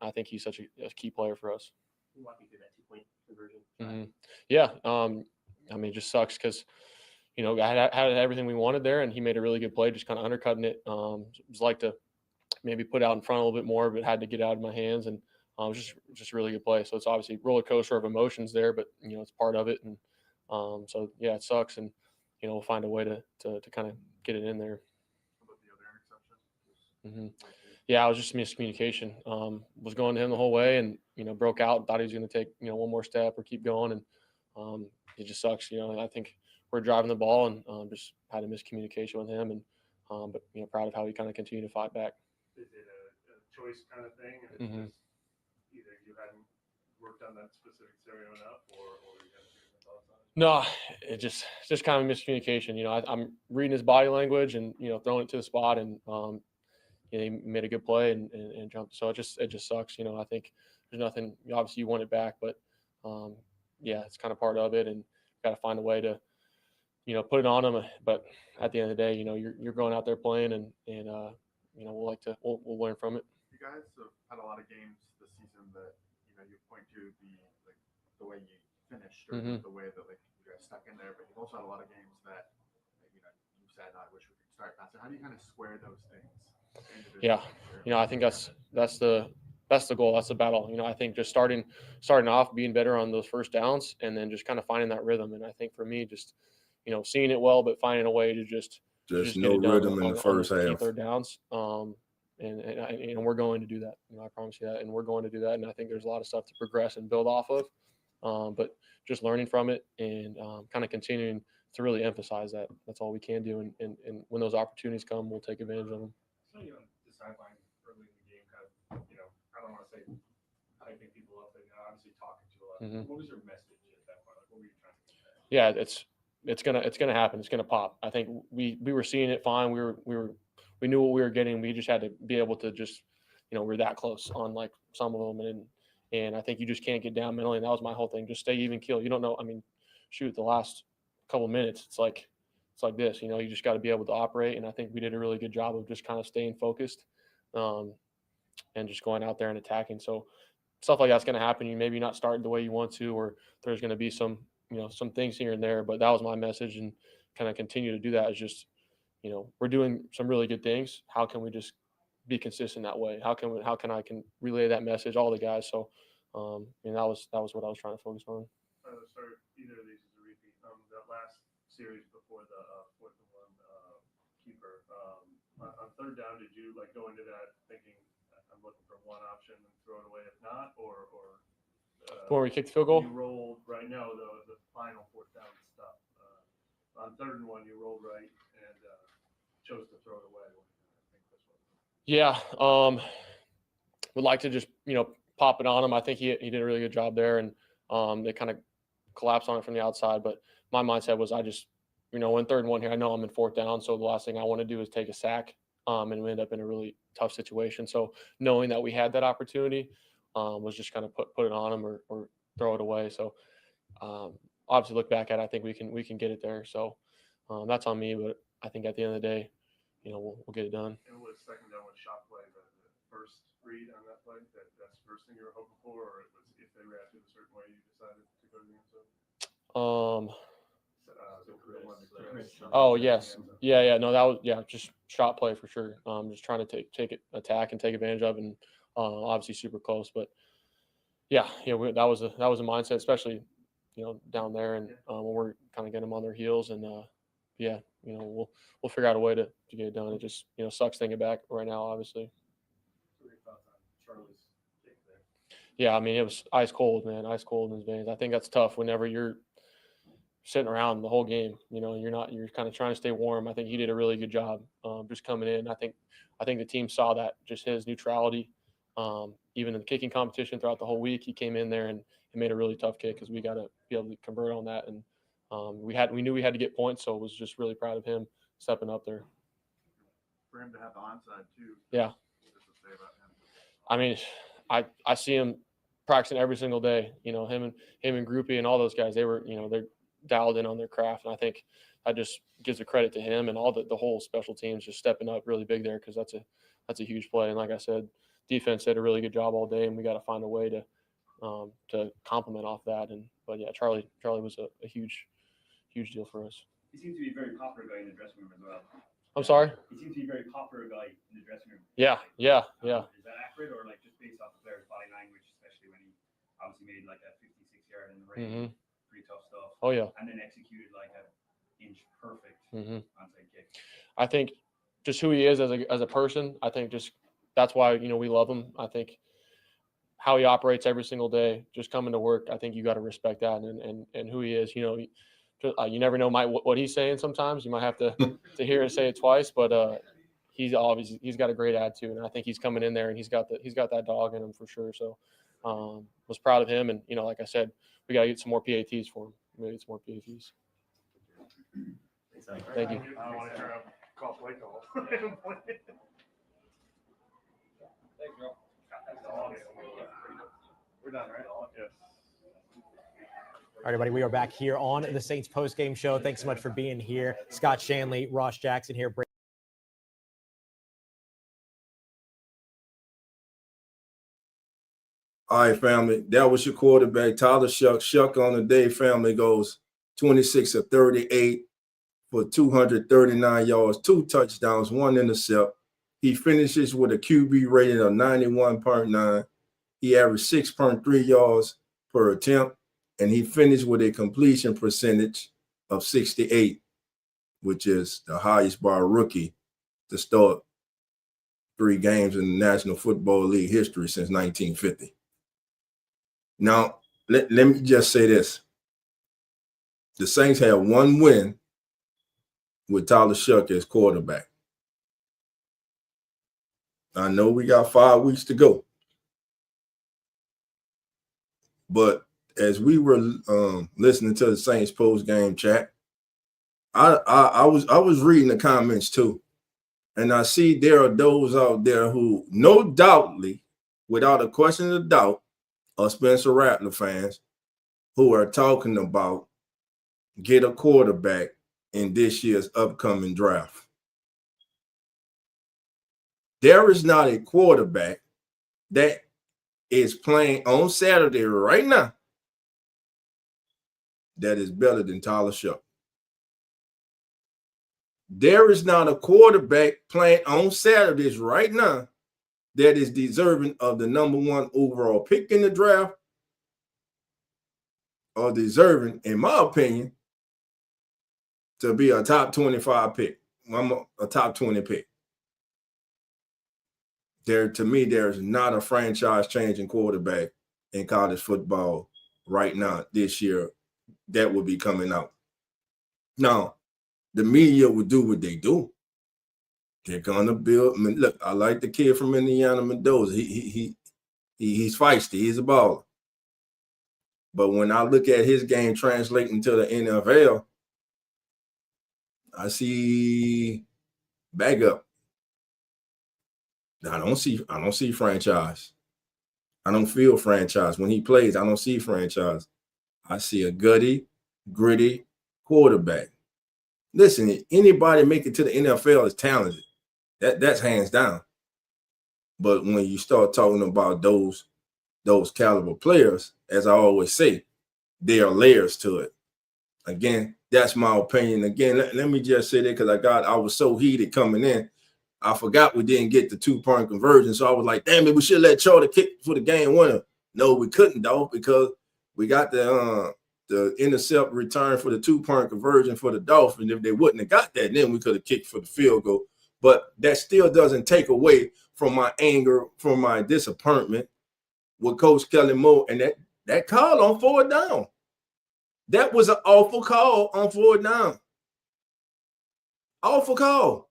I think he's such a key player for us. Can you walk me through that 2-point conversion? Yeah. I mean, it just sucks because, you know, I had everything we wanted there, and he made a really good play, just kind of undercutting it. It was like to maybe put out in front a little bit more, but had to get out of my hands. And it was just a really good play. So it's obviously a roller coaster of emotions there, but, you know, it's part of it. And so, yeah, it sucks. And, you know, we'll find a way to kind of get it in there. What about the other interception? Yeah, it was just miscommunication. Was going to him the whole way, and, you know, broke out, thought he was going to take, you know, one more step or keep going. And it just sucks. You know, I think we're driving the ball and just had a miscommunication with him. And, but, you know, proud of how he kind of continued to fight back. Is it a choice kind of thing? And it's just either you hadn't worked on that specific scenario enough, or you had different thoughts on it? No, it's just kind of miscommunication. You know, I'm reading his body language and, you know, throwing it to the spot, and you know, he made a good play and jumped. So it just sucks. You know, I think there's nothing. Obviously, you want it back, but yeah, it's kind of part of it, and got to find a way to, you know, put it on him. But at the end of the day, you know, you're going out there playing, and you know, we'll learn from it. You guys have had a lot of games this season that, you know, you point to the way you finished, or the way that, like, you guys stuck in there, but you've also had a lot of games that, you know, you said, I wish we could start faster. How do you kind of square those things? Yeah, you know, I think that's the goal. That's the battle. You know, I think just starting off, being better on those first downs, and then just kind of finding that rhythm. And I think for me, just, you know, seeing it well, but finding a way to just no rhythm in the first half. Third downs. And we're going to do that. You know, I promise you that. And we're going to do that. And I think there's a lot of stuff to progress and build off of. But just learning from it and kind of continuing to really emphasize that. That's all we can do. And when those opportunities come, we'll take advantage of them. So, you on the sideline early in the game, kind of, you know, I don't want to say hyping people up, but, you know, obviously talking to a lot. What was your message at that point? Like, what were you trying to get there? Yeah, it's gonna happen. It's gonna pop. I think we were seeing it fine. We knew what we were getting. We just had to be able to just, you know, we're that close on like some of them, and I think you just can't get down mentally. And that was my whole thing. Just stay even keel. You don't know. I mean, shoot, the last couple minutes, it's like this. You know, you just got to be able to operate. And I think we did a really good job of just kind of staying focused, and just going out there and attacking. So stuff like that's going to happen. You maybe not start the way you want to, or there's going to be some, you know, some things here and there, but that was my message, and kind of continue to do that. Is just, you know, we're doing some really good things. How can we just be consistent that way? How can I relay that message, all the guys? So, and that was what I was trying to focus on. Sorry, either of these is a repeat. That last series before the 4th and 1 keeper, on third down, did you like go into that thinking I'm looking for one option and throw it away if not, or Before we kicked the field goal? You rolled right. No, the final 4th down stuff. On 3rd and 1, you rolled right and chose to throw it away. I think this one. Yeah, would like to just, you know, pop it on him. I think he did a really good job there, and they kind of collapsed on it from the outside. But my mindset was, I just, in 3rd and 1 here, I know I'm in 4th down, so the last thing I want to do is take a sack, and we end up in a really tough situation. So knowing that we had that opportunity was just kind of put it on him or throw it away. So obviously look back at it, I think we can get it there. So that's on me, but I think at the end of the day, we'll get it done. And was 2nd down with shot play the first read on that play? That's the first thing you were hoping for, or it was if they reacted a certain way, you decided to go to the end zone? Oh yes, yeah. No, that was just shot play for sure. Just trying to take attack and take advantage of, and obviously super close, but that was a mindset, especially down there, and when we're kind of getting them on their heels, and we'll figure out a way to get it done. It just sucks thinking back right now, obviously. What are your thoughts on Charlie's kick there? Yeah, I mean, it was ice cold, man, ice cold in his veins. I think that's tough whenever you're sitting around the whole game. You're kind of trying to stay warm. I think he did a really good job just coming in. I think the team saw that, just his neutrality. Even in the kicking competition throughout the whole week, he came in there and made a really tough kick, because we got to be able to convert on that. And we knew we had to get points, so I was just really proud of him stepping up there. For him to have the onside too. Yeah. I mean, I see him practicing every single day. Him and Groupie and all those guys, they're dialed in on their craft, and I think that just gives a credit to him and all the whole special teams just stepping up really big there, because that's a huge play. And like I said, defense did a really good job all day, and we got to find a way to complement off that. But yeah, Charlie was a huge deal for us. He seems to be a very popular guy in the dressing room as well. I'm sorry? He seems to be a very popular guy in the dressing room. Yeah. Is that accurate, or just based off the player's body language, especially when he obviously made a 56-yard in the rain, pretty tough stuff. Oh yeah. And then executed an inch perfect onside kick. I think just who he is as a person, I think just that's why we love him. I think how he operates every single day, just coming to work, I think you got to respect that, and who he is. You never know what he's saying. Sometimes you might have to hear it say it twice, but he's got a great attitude, and I think he's coming in there and he's got that dog in him for sure. So was proud of him, and like I said, we got to get some more PATs for him. We got to get some more PATs. Thank you. I don't want to try to call play call. We're done, right? Yes. All right, everybody, we are back here on the Saints post-game show. Thanks so much for being here. Scott Shanley, Ross Jackson here. All right, family, that was your quarterback, Tyler Shuck. Shuck on the day, family, goes 26 of 38 for 239 yards, 2 touchdowns, 1 intercept. He finishes with a QB rating of 91.9. He averaged 6.3 yards per attempt, and he finished with a completion percentage of 68, which is the highest by a rookie to start 3 games in the National Football League history since 1950. Now, let me just say this. The Saints have 1 win with Tyler Shuck as quarterback. I know we got 5 weeks to go. But as we were listening to the Saints post-game chat, I was reading the comments too. And I see there are those out there who, no doubtly, without a question of doubt, are Spencer Rattler fans who are talking about get a quarterback in this year's upcoming draft. There is not a quarterback that is playing on Saturday right now that is better than Tyler Shuck. There is not a quarterback playing on Saturdays right now that is deserving of the number 1 overall pick in the draft, or deserving, in my opinion, to be a top 25 pick, a top 20 pick. To me, there's not a franchise-changing quarterback in college football right now this year that will be coming out. Now, the media will do what they do. They're gonna build. I mean, look, I like the kid from Indiana, Mendoza. He He's feisty. He's a baller. But when I look at his game translating to the NFL, I see backup. I don't see franchise. I don't feel franchise. When he plays, I don't see franchise. I see a gritty quarterback. Listen, anybody make it to the NFL is talented. That's hands down. But when you start talking about those caliber players, as I always say, there are layers to it. Again, that's my opinion. Again, let me just say that because I was so heated coming in. I forgot we didn't get the 2-point conversion. So I was like, damn it, we should let Charlie kick for the game winner. No, we couldn't, though, because we got the intercept return for the 2-point conversion for the Dolphins. If they wouldn't have got that, then we could have kicked for the field goal. But that still doesn't take away from my anger, from my disappointment with Coach Kellen Moore and that call on 4th down. That was an awful call on 4th down. Awful call.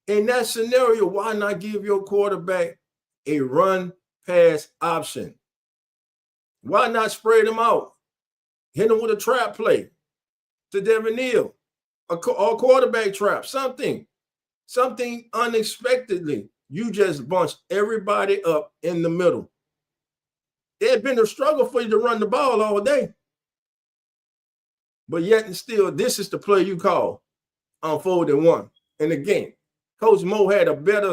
In that scenario, why not give your quarterback a run-pass option? Why not spread him out? Hit him with a trap play to Devin Neal, a quarterback trap, something unexpectedly. You just bunched everybody up in the middle. It had been a struggle for you to run the ball all day. But yet and still, this is the play you call on 4th and 1. And again, Coach Mo had a better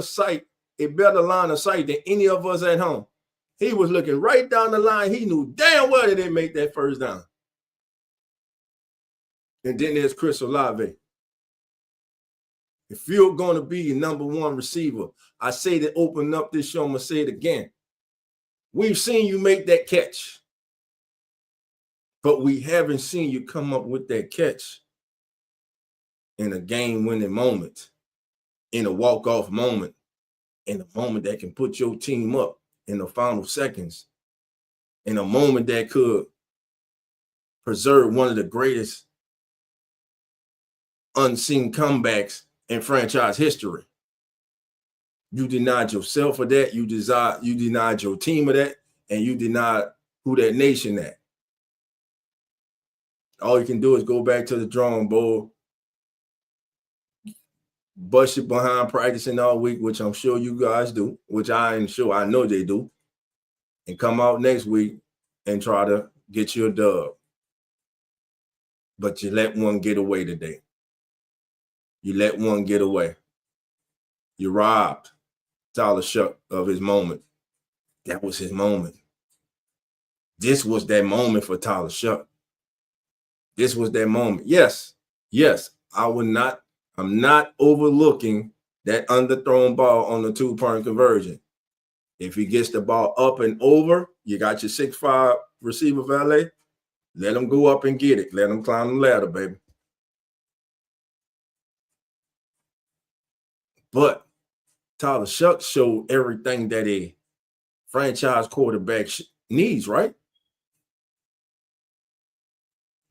line of sight than any of us at home. He was looking right down the line. He knew damn well they didn't make that 1st down. And then there's Chris Olave. If you're going to be your number 1 receiver, I say to open up this show, I'm going to say it again. We've seen you make that catch, but we haven't seen you come up with that catch in a game-winning moment, in a walk-off moment, in a moment that can put your team up in the final seconds, in a moment that could preserve one of the greatest unseen comebacks in franchise history. You denied yourself of that. You denied your team of that, and you denied who that nation at. All you can do is go back to the drawing board, bust it behind practicing all week, which I'm sure you guys do, which I know they do, and come out next week and try to get you a dub. But you let one get away today. You let one get away. You robbed Tyler Shuck of his moment. That was his moment. This was that moment for Tyler Shuck. This was that moment. Yes, I'm not overlooking that underthrown ball on the 2-point conversion. If he gets the ball up and over, you got your 6'5" receiver valet, let him go up and get it. Let him climb the ladder, baby. But Tyler Shuck showed everything that a franchise quarterback needs, right?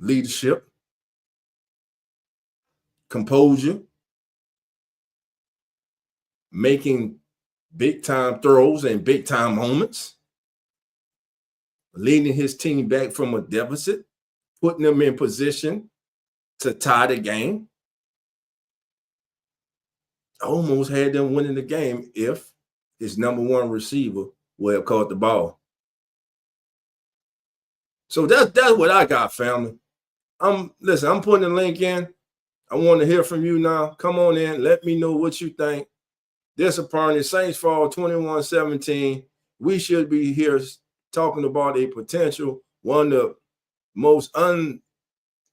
Leadership, composure, making big-time throws and big-time moments, leading his team back from a deficit, putting them in position to tie the game. Almost had them winning the game if his number 1 receiver would have caught the ball. So that's what I got, family. I'm putting the link in. I want to hear from you now. Come on in. Let me know what you think. Disappointed. Saints fall 21-17. We should be here talking about a potential one of the most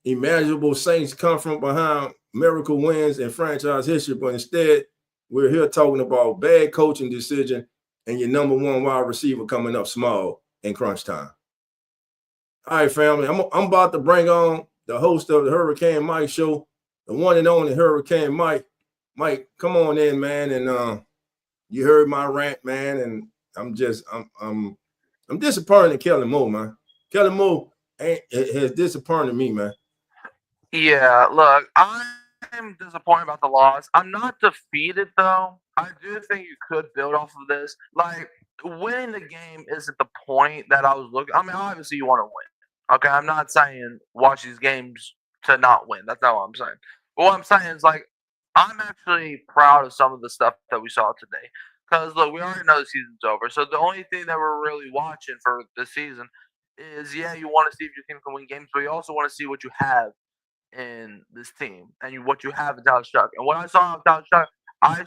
unimaginable Saints come from behind miracle wins in franchise history, but instead we're here talking about bad coaching decision and your number 1 wide receiver coming up small in crunch time. All right, family, I'm about to bring on the host of the Hurricane Mike Show, the one and only Hurricane Mike. Mike, come on in, man, and you heard my rant, man, and I'm disappointed in Kellen Moore, man. Kellen Moore has disappointed me, man. Yeah, look, I'm disappointed about the loss. I'm not defeated, though. I do think you could build off of this. Like, winning the game isn't the point that I was looking. I mean, obviously you want to win. Okay, I'm not saying watch these games to not win. That's not what I'm saying. But what I'm saying is like I'm actually proud of some of the stuff that we saw today. Because look, we already know the season's over. So the only thing that we're really watching for this season is you want to see if your team can win games, but you also want to see what you have in this team and what you have in Tyler Shuck. And what I saw in Tyler Shuck, I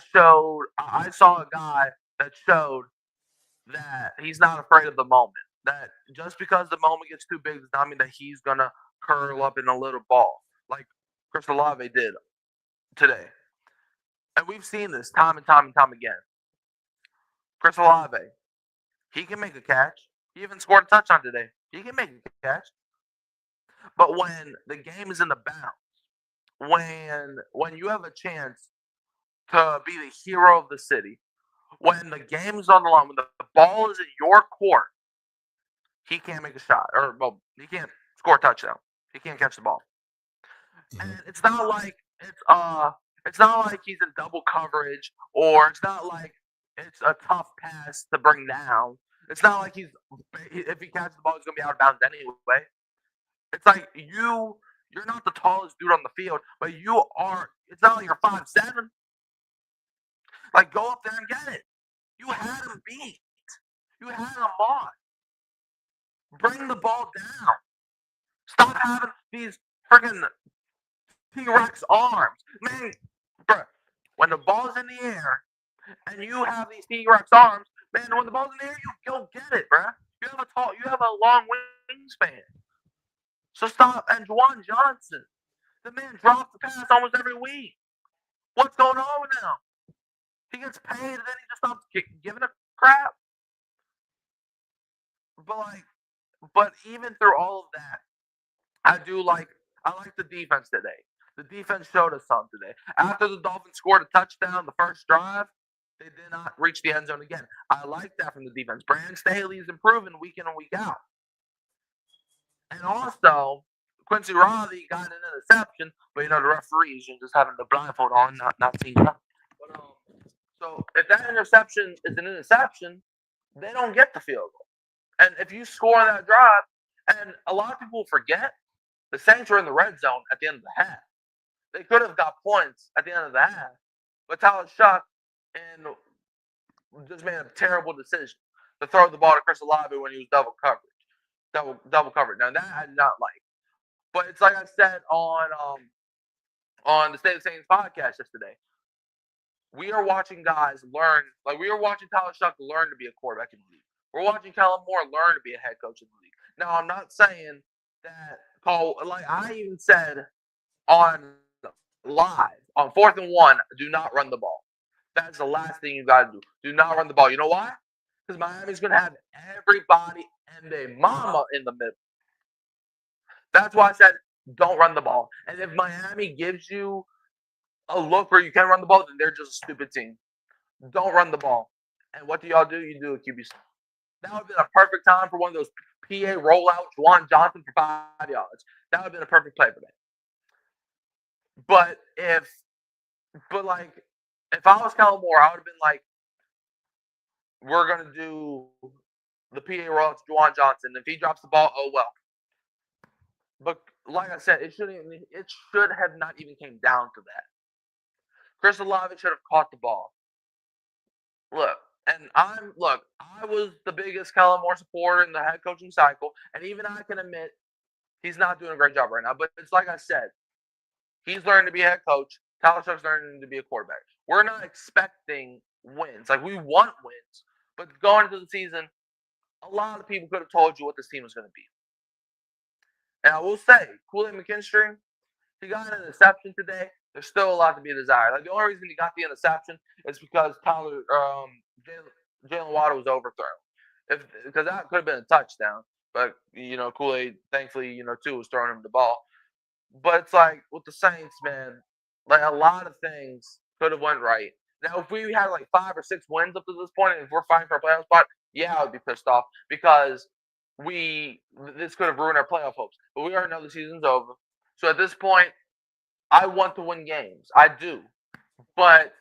saw a guy that showed that he's not afraid of the moment. That just because the moment gets too big does not mean that he's gonna curl up in a little ball like Chris Olave did today. And we've seen this time and time and time again. Chris Olave, he can make a catch. He even scored a touchdown today. He can make a catch. But when the game is in the bounds, when you have a chance to be the hero of the city, when the game's on the line, when the ball is in your court, he can't make a shot. Or, well, he can't score a touchdown. He can't catch the ball. And it's not like he's in double coverage, or it's not like it's a tough pass to bring down. It's not like if he catches the ball, he's gonna be out of bounds anyway. It's like you're not the tallest dude on the field, but you are. It's not like you're 5'7". Like go up there and get it. You had him beat. You had him on. Bring the ball down. Stop having these freaking T-Rex arms. Man, bro, when the ball's in the air and you have these T-Rex arms, man, when the ball's in the air, you go get it, bro. You have a long wingspan. So stop. And Juwan Johnson, the man drops the pass almost every week. What's going on with him? He gets paid and then he just stops giving a crap. But even through all of that, I like the defense today. The defense showed us something today. After the Dolphins scored a touchdown the first drive, they did not reach the end zone again. I like that from the defense. Brandon Staley is improving week in and week out. And also, Quincy Riley got an interception, but the referees just having the blindfold on, not seeing that. So if that interception is an interception, they don't get the field goal. And if you score on that drive, and a lot of people forget, the Saints were in the red zone at the end of the half. They could have got points at the end of the half, but Tyler Shuck just made a terrible decision to throw the ball to Chris Olave when he was double covered. Now that I did not like, but it's like I said on the State of the Saints podcast yesterday. We are watching guys learn, like we are watching Tyler Shuck learn to be a quarterback in the league. We're watching Kellen Moore learn to be a head coach in the league. Now I'm not saying that like I even said on live on 4th and 1, do not run the ball. That's the last thing you got to do. Do not run the ball. You know why? Because Miami's going to have everybody and their mama in the middle. That's why I said don't run the ball. And if Miami gives you a look where you can run the ball, then they're just a stupid team. Don't run the ball. And what do y'all do? You do a QB sneak. That would have been a perfect time for one of those PA rollouts, Juwan Johnson for 5 yards. That would have been a perfect play for that. But if I was Kellen Moore, I would have been like, we're gonna do the PA rollout to Juwan Johnson. If he drops the ball, oh well. But like I said, it should have not even came down to that. Chris Olave should have caught the ball. I was the biggest Kellen Moore supporter in the head coaching cycle, and even I can admit he's not doing a great job right now. But it's like I said, he's learning to be a head coach. Tyler Shuck's learning to be a quarterback. We're not expecting wins. Like, we want wins. But going into the season, a lot of people could have told you what this team was going to be. And I will say, Kool-Aid McKinstry, he got an interception today. There's still a lot to be desired. Like, the only reason he got the interception is because Jalen Waddle was overthrown. Because that could have been a touchdown. But, Kool-Aid, thankfully, too, was throwing him the ball. But it's like, with the Saints, man, like, a lot of things could have went right. Now, if we had, 5 or 6 wins up to this point, and if we're fighting for a playoff spot, yeah, I would be pissed off. Because this could have ruined our playoff hopes. But we already know the season's over. So at this point, I want to win games. I do. But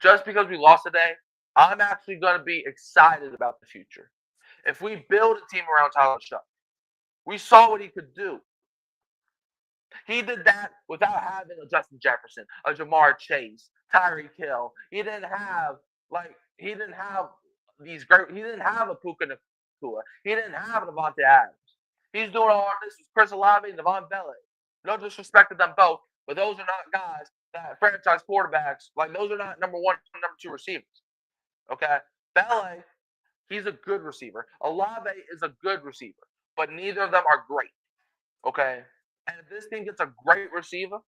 just because we lost today, I'm actually going to be excited about the future. If we build a team around Tyler Shuck, we saw what he could do. He did that without having a Justin Jefferson, a Jamar Chase, Tyreek Hill. He didn't have these great. He didn't have a Puka Nacua. He didn't have a Devontae Adams. He's doing all this with Chris Olave and Devon Bell. No disrespect to them both, but those are not guys that franchise quarterbacks. Like, those are not number one, number two receivers. Okay, Bell, he's a good receiver. Olave is a good receiver, but neither of them are great. Okay. And if this team gets a great receiver,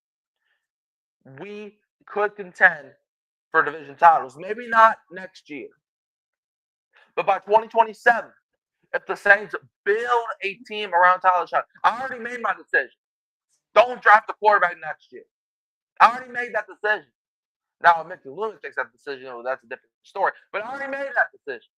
we could contend for division titles. Maybe not next year, but by 2027, if the Saints build a team around Tyler Shuck, I already made my decision. Don't draft a quarterback next year. I already made that decision. Now, if Mickey Loomis takes that decision, well, that's a different story. But I already made that decision.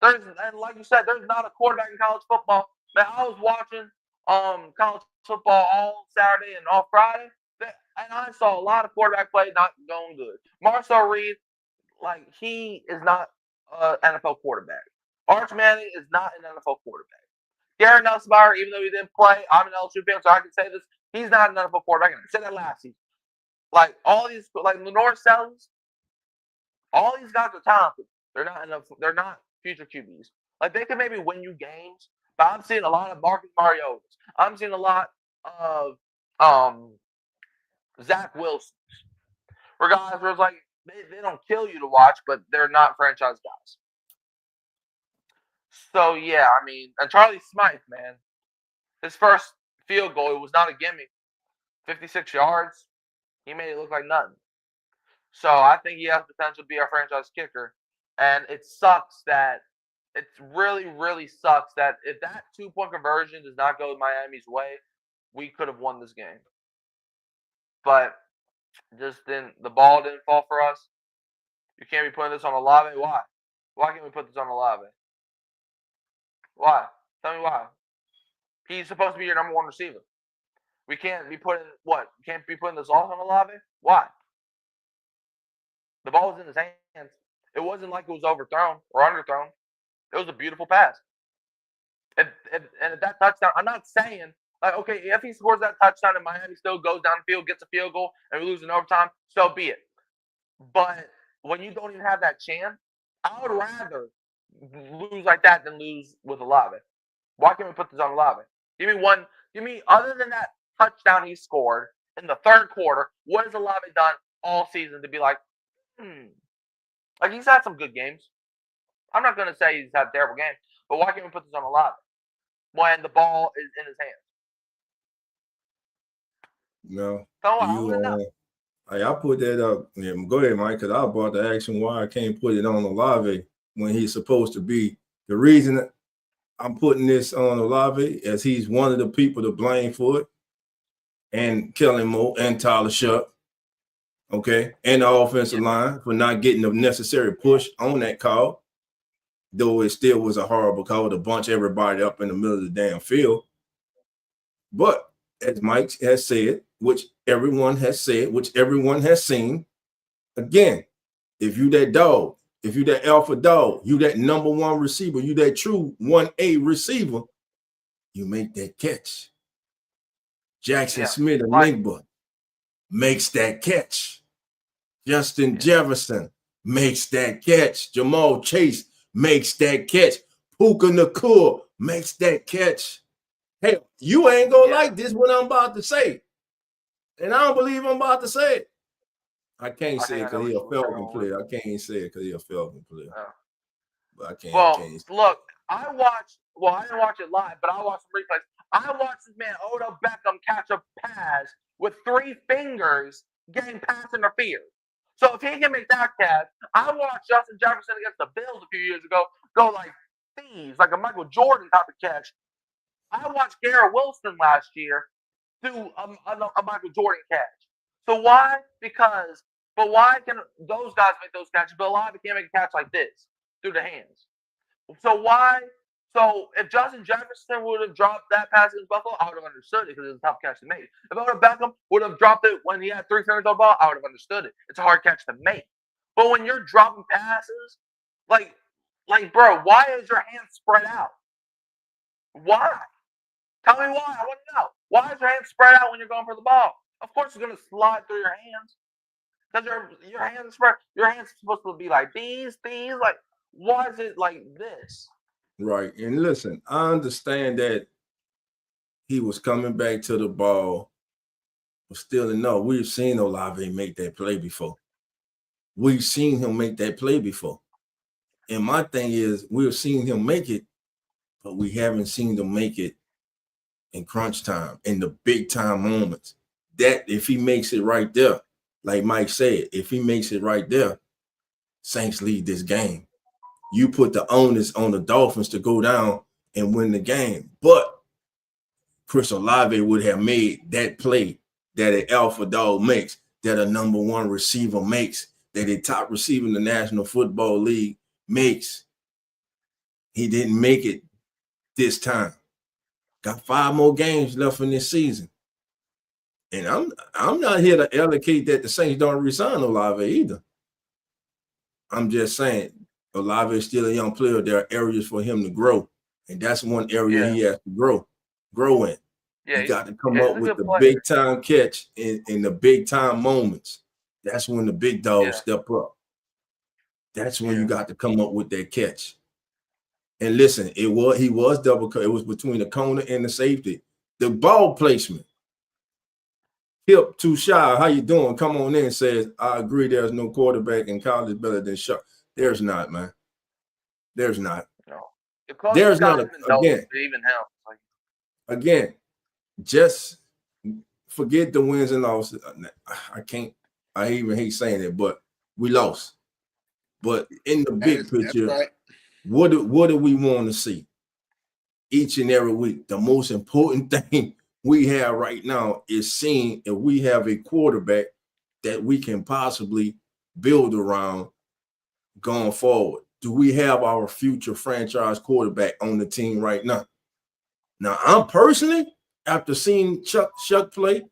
And like you said, there's not a quarterback in college football. Man, I was watching college football all Saturday and all Friday, and I saw a lot of quarterback play not going good. Marcel Reed, like, he is not an NFL quarterback. Arch Manning is not an NFL quarterback. Garrett Nussmeier, even though he didn't play, I'm an LSU fan, so I can say this, he's not an NFL quarterback. And I said that last season. Like, all these, like Lenore Sellers, all these guys are talented. They're not future QBs. Like, they can maybe win you games, but I'm seeing a lot of Marcus Mariotas. I'm seeing a lot of Zach Wilson. For guys where it's like, they don't kill you to watch, but they're not franchise guys. So, yeah, I mean, and Charlie Smythe, man, his first field goal, it was not a gimme. 56 yards. He made it look like nothing. So I think he has potential to be our franchise kicker. And it really, really sucks that if that 2-point conversion does not go Miami's way, we could have won this game. But the ball didn't fall for us. You can't be putting this on Olave. Why? Why can't we put this on Olave? Why? Tell me why. He's supposed to be your number one receiver. We can't be putting what? We can't be putting this all on Olave? Why? The ball was in his hands. It wasn't like it was overthrown or underthrown. It was a beautiful pass. And at that touchdown, I'm not saying, like, okay, if he scores that touchdown and Miami still goes down the field, gets a field goal, and we lose in overtime, so be it. But when you don't even have that chance, I would rather lose like that than lose with Olave. Why can't we put this on Olave? Give me, other than that touchdown he scored in the third quarter, what has Olave done all season to be like, Like, he's had some good games. I'm not going to say he's had a terrible game, but why can't we put this on Olave when the ball is in his hands? No. I put that up. Yeah, go ahead, Mike, because I was about to ask him why I can't put it on Olave when he's supposed to be. The reason I'm putting this on Olave is he's one of the people to blame for it, and Kellen Moore and Tyler Shuck, okay, and the offensive line for not getting the necessary push on that call, though it still was a horrible call to bunch everybody up in the middle of the damn field. But as Mike has said, which everyone has said, which everyone has seen, again, if you that dog, if you that alpha dog, you that number one receiver, you that true 1A receiver, you make that catch. Jackson Smith of Nigba makes that catch. Justin Jefferson makes that catch. Jamal Chase makes that catch. Puka Nacua makes that catch. Hey, you ain't gonna like this what I'm about to say. And I don't believe I'm about to say it. I can't say it because he's a Falcon player. I can't say it because he's a Falcon player. But I can't. Look, I didn't watch it live, but I watched some replays. I watched this man, Odell Beckham, catch a pass with 3 fingers getting pass interference. So if he can make that catch, I watched Justin Jefferson against the Bills a few years ago go like thieves, like a Michael Jordan type of catch. I watched Garrett Wilson last year do a Michael Jordan catch. So why? But why can those guys make those catches, but Olave can't make a catch like this through the hands? So why? So if Justin Jefferson would have dropped that pass against Buffalo, I would have understood it because it was a tough catch to make. If Odell Beckham would have dropped it when he had 3 fingers on the ball, I would have understood it. It's a hard catch to make. But when you're dropping passes, like, bro, why is your hand spread out? Why? Tell me why. I want to know. Why is your hand spread out when you're going for the ball? Of course, it's going to slide through your hands because your hands spread. Your hands supposed to be like these. Like, why is it like this? Right. And listen, I understand that he was coming back to the ball, but still, no, we've seen Olave make that play before. We've seen him make that play before. And my thing is, we've seen him make it, but we haven't seen him make it in crunch time, in the big time moments. That if he makes it right there, like Mike said, if he makes it right there, Saints lead this game. You put the onus on the Dolphins to go down and win the game. But Chris Olave would have made that play that an alpha dog makes, that a number one receiver makes, that a top receiver in the National Football League makes. He didn't make it this time. Got 5 more games left in this season. And I'm not here to allocate that the Saints don't resign Olave either. I'm just saying Olave is still a young player. There are areas for him to grow. And that's one area he has to grow in. Yeah, you got to come up with the big time catch in the big time moments. That's when the big dogs step up. That's when you got to come up with that catch. And listen, he was double cut. It was between the corner and the safety. The ball placement. Hip too shy. How you doing? Come on in. Says, I agree. There's no quarterback in college better than Sharp. There's not, man. There's not. No. There's not. Again, just forget the wins and losses. I even hate saying it, but we lost. But in the big picture, right. What do we want to see each and every week? The most important thing we have right now is seeing if we have a quarterback that we can possibly build around going forward. Do we have our future franchise quarterback on the team right now? Now, I'm personally, after seeing Chuck play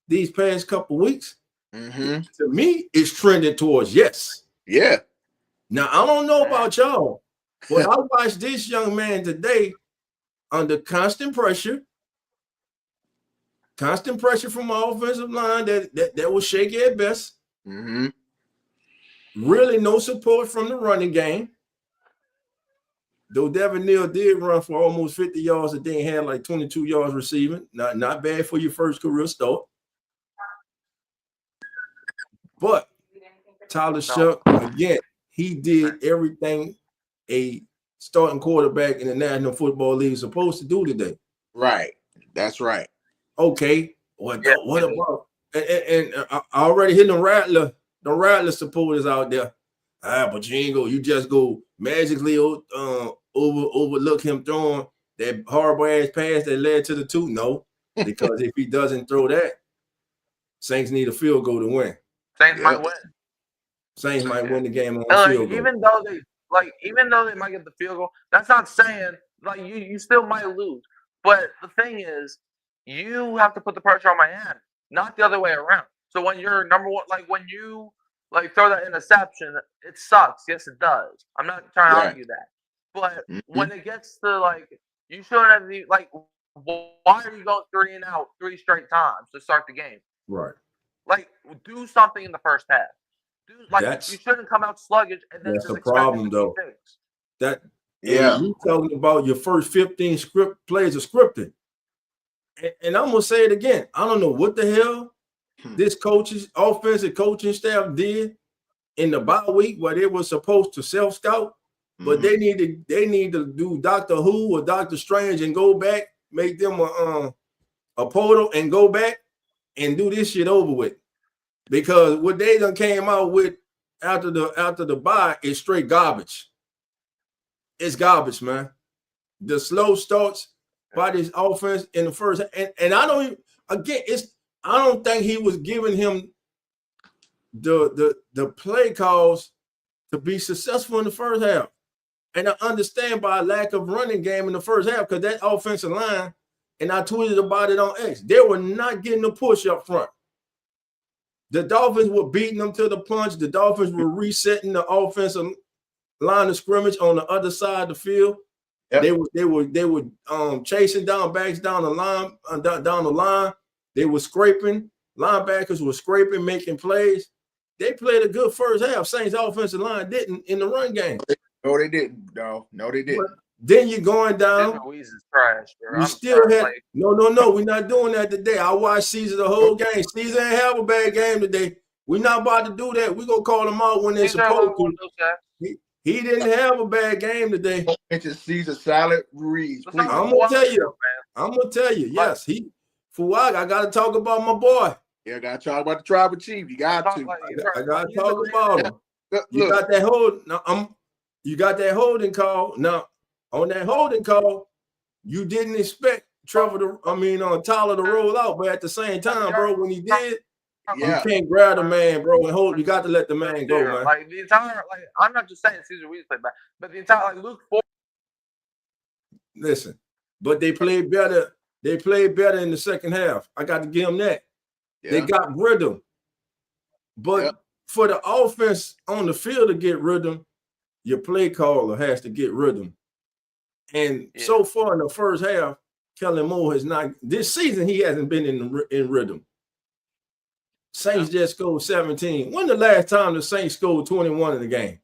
these past couple weeks, to me, it's trending towards yes. Yeah. Now, I don't know about y'all, but I watched this young man today under constant pressure from my offensive line that was shaky at best. Really no support from the running game. Though Devin Neal did run for almost 50 yards a day and had like 22 yards receiving. Not bad for your first career start. But Tyler Shuck, again, he did everything a starting quarterback in the National Football League is supposed to do today. Right. That's right. Okay. What about? And I already hit the Rattler supporters out there. But you just go magically overlook him throwing that horrible ass pass that led to the 2. No, because if he doesn't throw that, Saints need a field goal to win. Saints might win. Saints might win the game on field goal. Even though they might get the field goal, that's not saying you still might lose. But the thing is, you have to put the pressure on Miami, not the other way around. So when you're number one, when you throw that interception, it sucks. Yes, it does. I'm not trying to argue that. But when it gets to you shouldn't have why are you going 3 and out 3 straight times to start the game? Right. Do something in the first half. You shouldn't come out sluggish and then that's the problem though. You talking about your first 15 plays are scripted. And I'm gonna say it again. I don't know what the hell this offensive coaching staff did in the bye week where they were supposed to self-scout, but they need to do Dr. Who or Dr. Strange and go back, make them a portal and go back and do this shit over with. Because what they done came out with after the bye is straight garbage. It's garbage, man. The slow starts by this offense in the first, and I don't think he was giving him the play calls to be successful in the first half. And I understand by a lack of running game in the first half because that offensive line, and I tweeted about it on X, they were not getting the push up front. The Dolphins were beating them to the punch. The Dolphins were resetting the offensive line of scrimmage on the other side of the field. Yep. They were chasing down backs down the line. They were scraping. Linebackers were scraping, making plays. They played a good first half. Saints offensive line didn't in the run game. No, they didn't. No, they didn't. But then you're going down. Louise is trash, bro. You still had no. We're not doing that today. I watched Caesar the whole game. Caesar ain't have a bad game today. We're not about to do that. We're gonna call them out when they're supposed to. He didn't have a bad game today. It's just Caesar Salad Ruiz. I'm gonna tell you. Yes, Fuag. I gotta talk about my boy. Yeah, I gotta talk about the tribal chief. You got to. I gotta talk about him. You got that hold. Now you got that holding call. Now on that holding call, you didn't expect Tyler to roll out, but at the same time, bro, when he did. Yeah. You can't grab the man, bro, and hold. You got to let the man go, man. Like the entire, I'm not just saying Caesar Ruiz played bad, but the entire Luke Ford. Listen, but they played better. They played better in the second half. I got to give them that. Yeah. They got rhythm, but for the offense on the field to get rhythm, your play caller has to get rhythm. And so far in the first half, Kellen Moore has not. This season, he hasn't been in rhythm. Saints just scored 17. When the last time the Saints scored 21 in the game?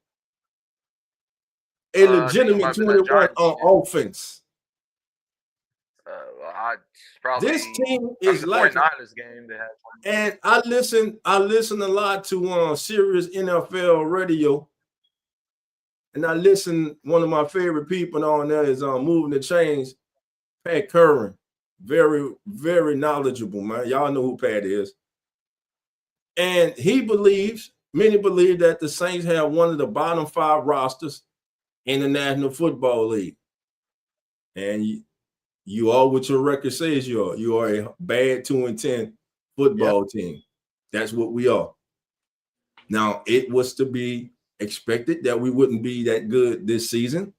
A legitimate 21 on offense. This team is like, and I listen a lot to Sirius NFL radio, and I listen. One of my favorite people on there is Moving the Chains, Pat Curran. Very, very knowledgeable, man. Y'all know who Pat is. And many believe that the Saints have one of the bottom 5 rosters in the National Football League. And you are what your record says you are. You are a bad 2-10 football team. That's what we are. Now, it was to be expected that we wouldn't be that good this season.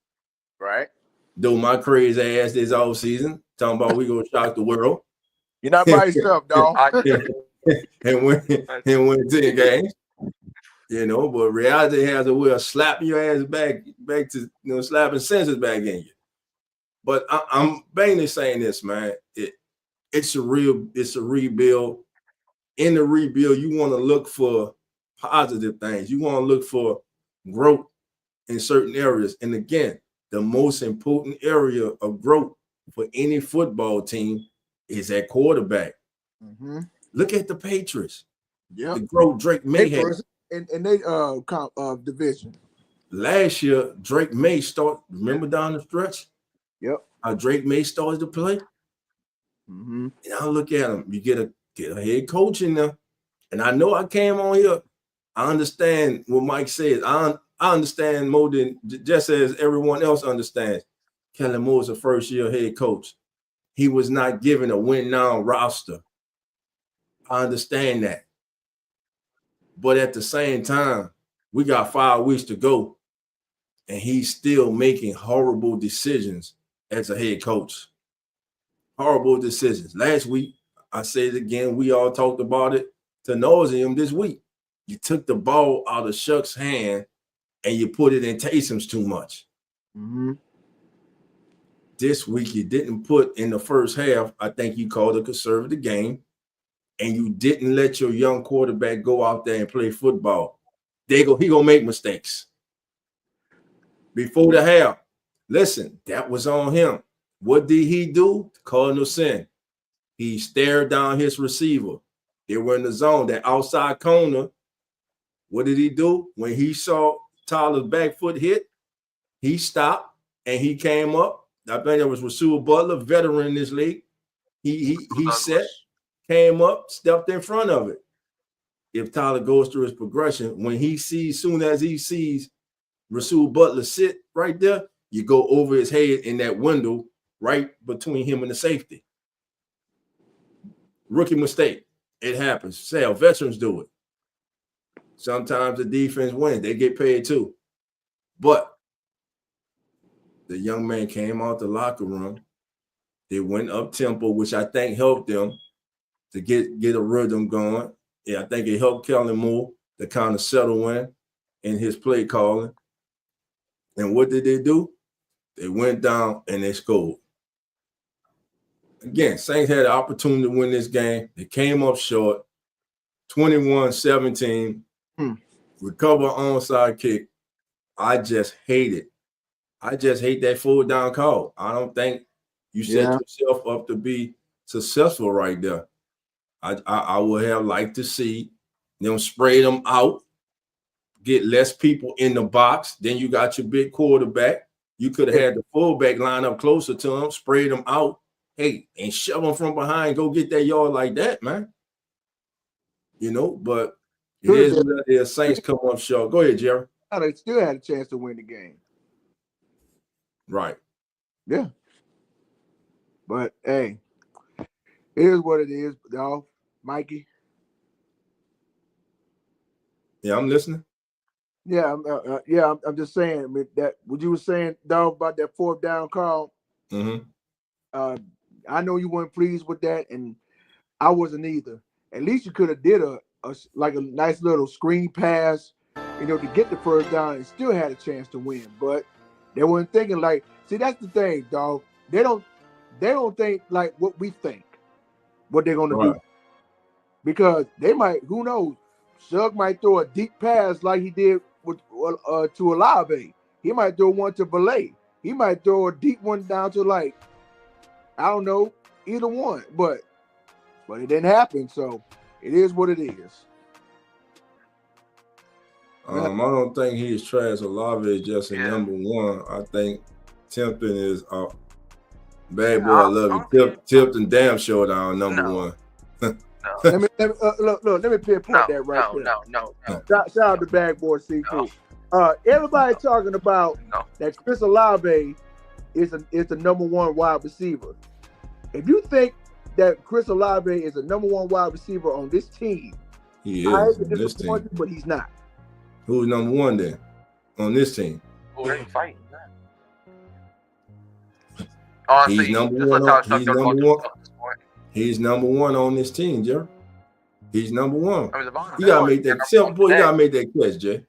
Right. Though my crazy ass this all season, talking about we going to shock the world. You're not by yourself, dog. and win 10 games, but reality has a way of slapping your ass back to slapping senses back in you. But I'm mainly saying this, man. It's a rebuild. In the rebuild, you want to look for positive things. You want to look for growth in certain areas. And again, the most important area of growth for any football team is at quarterback. Mm-hmm. Look at the Patriots. Yeah, the growth Drake May had. And they division. Last year, Drake May remember down the stretch? Yep. How Drake May started to play? Mm-hmm. And I look at him. You get a head coach in there. And I know I came on here. I understand what Mike says. I understand more than just as everyone else understands. Kellen Moore's a first-year head coach. He was not given a win-now roster. I understand that. But at the same time, we got 5 weeks to go, and he's still making horrible decisions as a head coach. Horrible decisions. Last week, I said it again, we all talked about it to nauseam this week. You took the ball out of Shuck's hand and you put it in Taysom's too much. Mm-hmm. This week, you didn't put in the first half, I think you called a conservative game, and you didn't let your young quarterback go out there and play football. He gonna make mistakes. Before the half, listen, that was on him. What did he do? Cardinal sin. He stared down his receiver. They were in the zone, that outside corner. What did he do? When he saw Tyler's back foot hit, he stopped and he came up. I think it was Rasul Butler, veteran in this league. He set, came up, stepped in front of it. If Tyler goes through his progression, when he sees, soon as he sees Rasul Butler sit right there, you go over his head in that window right between him and the safety. Rookie mistake. It happens. Say, veterans do it. Sometimes the defense wins. They get paid too. But the young man came out the locker room. They went up tempo, which I think helped them to get a rhythm going. Yeah, I think it helped Kellen more to kind of settle in his play calling. And what did they do? They went down and they scored. Again, Saints had the opportunity to win this game. They came up short, 21-17. Recover onside kick. I just hate it. I just hate that full down call. I don't think you set yourself up to be successful right there. I would have liked to see them spray them out, get less people in the box. Then you got your big quarterback. You could have had the fullback line up closer to him, spray them out, hey, and shove them from behind, go get that yard like that, man. You know, but it is what it is. Saints come up short. Go ahead, Jerry. They still had a chance to win the game. Right. Yeah. But hey, it is what it is, dog. Mikey. Yeah, I'm listening. Yeah, I'm just saying. I mean, that what you were saying, dog, about that fourth down call. I know you weren't pleased with that, and I wasn't either. At least you could have did a nice little screen pass, to get the first down and still had a chance to win. But they weren't thinking like. See, that's the thing, dog. They don't think like what we think, what they're gonna do, because they might. Who knows? Sugg might throw a deep pass like he did to Olave. He might throw one to Belay. He might throw a deep one down to I don't know, either one. But it didn't happen. So it is what it is. I don't think he's trash. Olave is just a number one. I think Timpton is bad boy. I love you. Timpton damn sure down number one. Let me pinpoint that right there. No. Shout out to Bad Boy Seafood. Everybody talking about that Chris Olave is the number one wide receiver. If you think that Chris Olave is a number one wide receiver on this team, he I is hate to on this disappoint team. you, but he's not. Who's number one then on this team? Oh, they ain't fighting. Honestly, He's number one. He's number one on this team, Jerry. He's number one. He gotta make that boy. He gotta make that catch, Jay.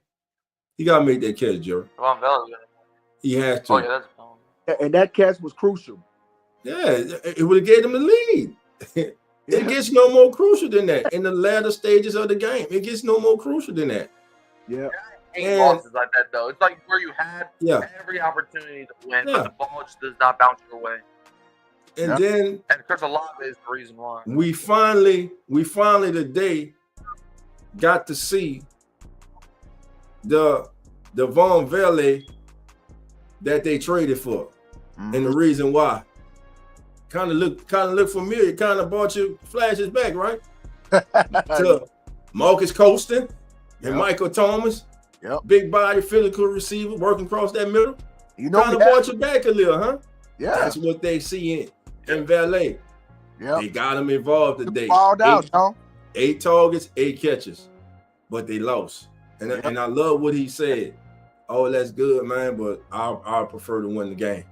He gotta make that catch, Jerry. He has to. Oh, yeah, and that catch was crucial. Yeah, it would have gave them the lead. It gets no more crucial than that in the latter stages of the game. It gets no more crucial than that. Yeah. Ain't losses like that though. It's like where you had every opportunity to win, but the ball just does not bounce your way. And then Chris Olave is the reason why. We finally today got to see the Von Vele that they traded for. And the reason why. Kind of look familiar, kind of brought you flashes back, right? To Marcus Colston and Michael Thomas. Big body, physical receiver working across that middle. Kind of brought you back a little, huh? Yeah. That's what they see in Valet. Yeah. They got him involved today. Eight targets, 8 catches. But they lost. And I love what he said. Oh, that's good, man, but I prefer to win the game.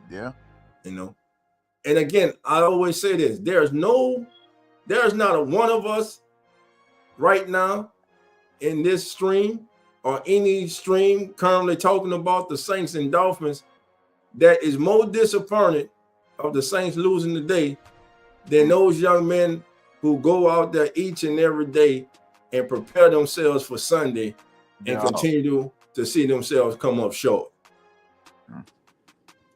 Yeah. And again, I always say this. There's not a one of us right now in this stream or any stream currently talking about the Saints and Dolphins that is more disappointed of the Saints losing today than those young men who go out there each and every day and prepare themselves for Sunday and continue to see themselves come up short.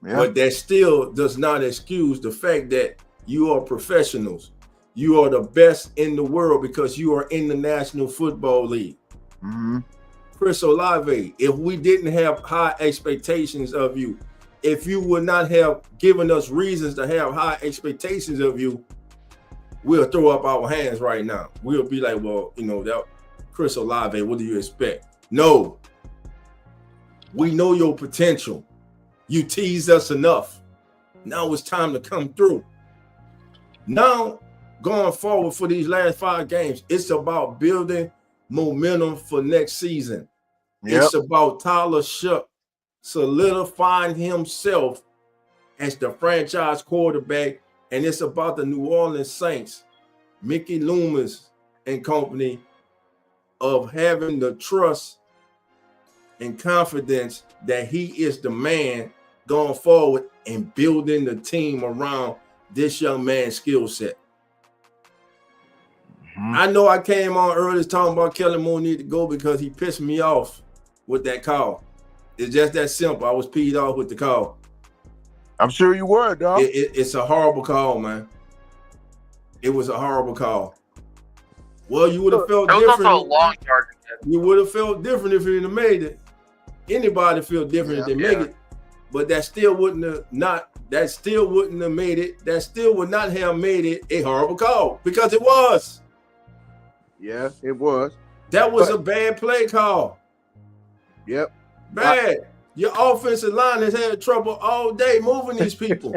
Yeah. But that still does not excuse the fact that you are professionals. You are the best in the world because you are in the National Football League. Chris Olave, if we didn't have high expectations of you, if you would not have given us reasons to have high expectations of you, we'll throw up our hands right now. We'll be like, well, that Chris Olave, what do you expect? No. We know your potential. You teased us enough. Now it's time to come through. Now, going forward for these last 5 games, it's about building momentum for next season. It's about Tyler Shuck solidifying himself as the franchise quarterback, and it's about the New Orleans Saints, Mickey Loomis and company of having the trust and confidence that he is the man going forward and building the team around this young man's skill set. I know I came on earlier talking about Kellen Moore need to go because he pissed me off with that call. It's just that simple. I was peed off with the call. I'm sure you were, dog. It's a horrible call, man. It was a horrible call. Well, you would have felt different. It was also a long yard. You would have felt different if you'd have made it. Anybody feel different if they make it, but that still wouldn't have made it. That still would not have made it a horrible call because it was. Yeah, it was. That was a bad play call. Yep. Bad. Your offensive line has had trouble all day moving these people.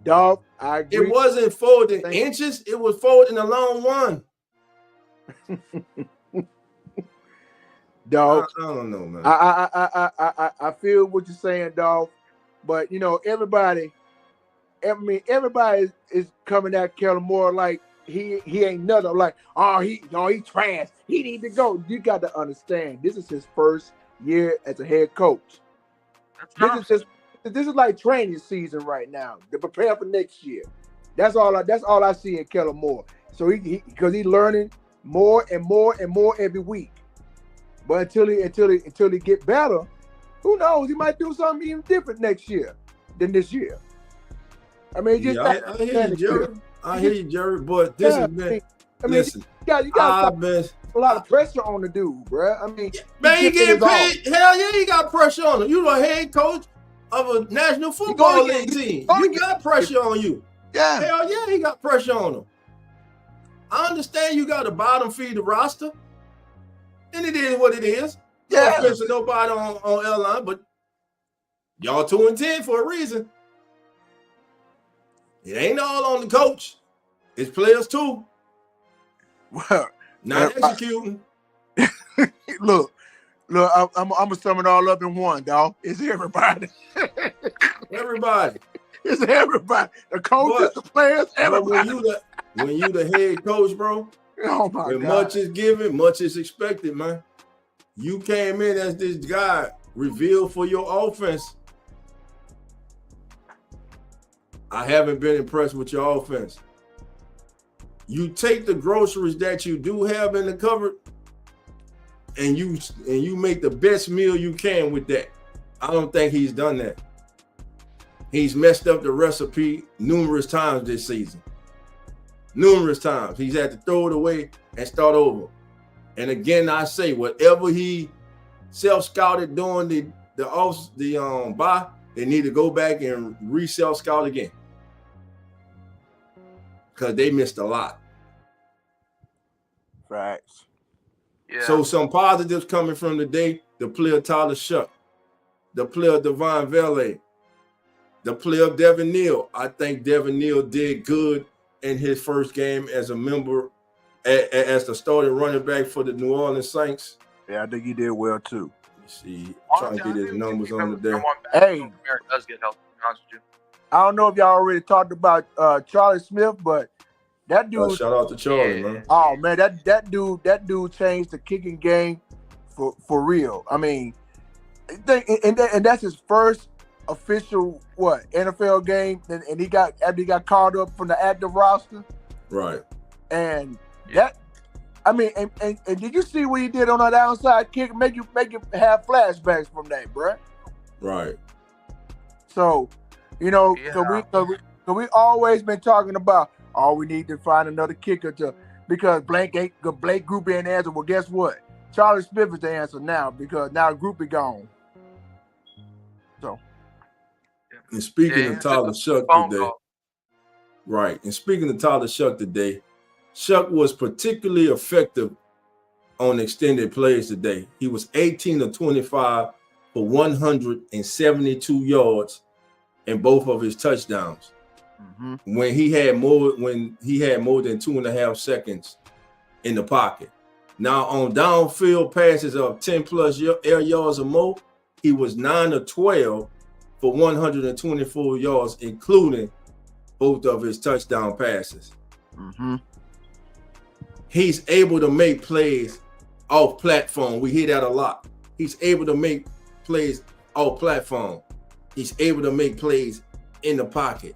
Dog, I agree. It wasn't folding inches. It was folding a long one. Dog, I don't know, man. I feel what you're saying, dog. But you know, everybody is coming at Kellen Moore like he ain't nothing. Like, he trash. He need to go. You got to understand, this is his first year as a head coach. This is like training season right now to prepare for next year. That's all I see in Kellen Moore. So because he's learning more and more and more every week. But until he get better, who knows? He might do something even different next year than this year. I mean, just I hear you, Jerry. I hear you, Jerry. But this has been. Listen, you got a lot of pressure on the dude, bro. I mean, man, he getting paid. Hell yeah, he got pressure on him. You the head coach of a National Football League team. You got pressure on you. Yeah. Hell yeah, he got pressure on him. I understand you got to bottom feed the roster. And it is what it is. Yeah. No offense to nobody on L-line, but y'all 2-10 for a reason. It ain't all on the coach. It's players too. Well, not executing. Look, I'm gonna sum it all up in one, dog. It's everybody. Everybody. It's everybody. The coaches, the players, everybody. When you the head coach, bro. Oh my God. Much is given, much is expected, man. You came in as this guy revealed for your offense. I haven't been impressed with your offense. You take the groceries that you do have in the cupboard and you make the best meal you can with that. I don't think he's done that. He's messed up the recipe numerous times this season. Numerous times. He's had to throw it away and start over. And again, I say, whatever he self-scouted during the bye, they need to go back and re-self-scout again. Because they missed a lot. Facts. Yeah. So some positives coming from the day, the player Tyler Shuck, the player Devon Valet, the player Devin Neal. I think Devin Neal did good in his first game as a member, as the starting running back for the New Orleans Saints. Yeah, I think he did well too. Let me see, trying to get his numbers on today. Hey, does get help. I don't know if y'all already talked about Charlie Smith, but that dude. Shout out to Charlie, man. Oh man, that dude changed the kicking game for real. I mean, and that's his first official NFL game, and he got called up from the active roster. Right. And that, I mean, and did you see what he did on that outside kick? Make you have flashbacks from that, bruh. Right. So, you know, we always been talking about, we need to find another kicker because Blank Group ain't answer. Well, guess what? Charlie Smith is the answer now because now Group is gone. So. And speaking of Tyler Shuck today, right? And speaking of Tyler Shuck today, Shuck was particularly effective on extended plays today. He was 18 of 25 for 172 yards in both of his touchdowns. Mm-hmm. When he had more than 2.5 seconds in the pocket. Now on downfield passes of 10 plus air yards or more, he was 9 of 12 for 124 yards, including both of his touchdown passes. Mm-hmm. he's able to make plays off platform. We hear that a lot. He's able to make plays off platform. He's able to make plays in the pocket.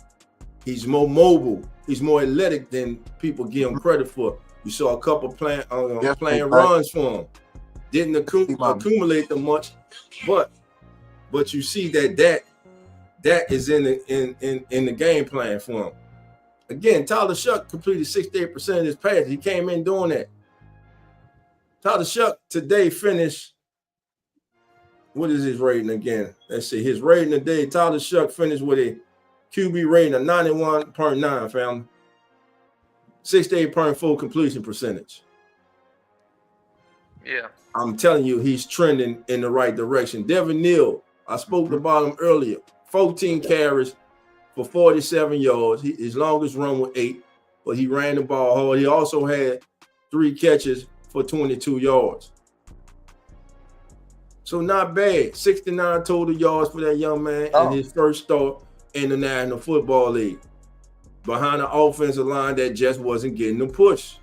He's more mobile. He's more athletic than people give him credit for. You saw a couple playing runs for him. Didn't accumulate them much, but you see that is in the game plan for him. Again, Tyler Shuck completed 68% of his passes. He came in doing that. Tyler Shuck today finished. What is his rating again? Let's see. His rating today, Tyler Shuck finished with a QB rating of 91.9, family. 68.4 completion percentage. Yeah. I'm telling you, he's trending in the right direction. Devin Neal, I spoke about him earlier. 14 carries for 47 yards. His longest run was 8, but he ran the ball hard. He also had 3 catches for 22 yards. So not bad. 69 total yards for that young man in his first start in the National Football League. Behind an offensive line that just wasn't getting the push.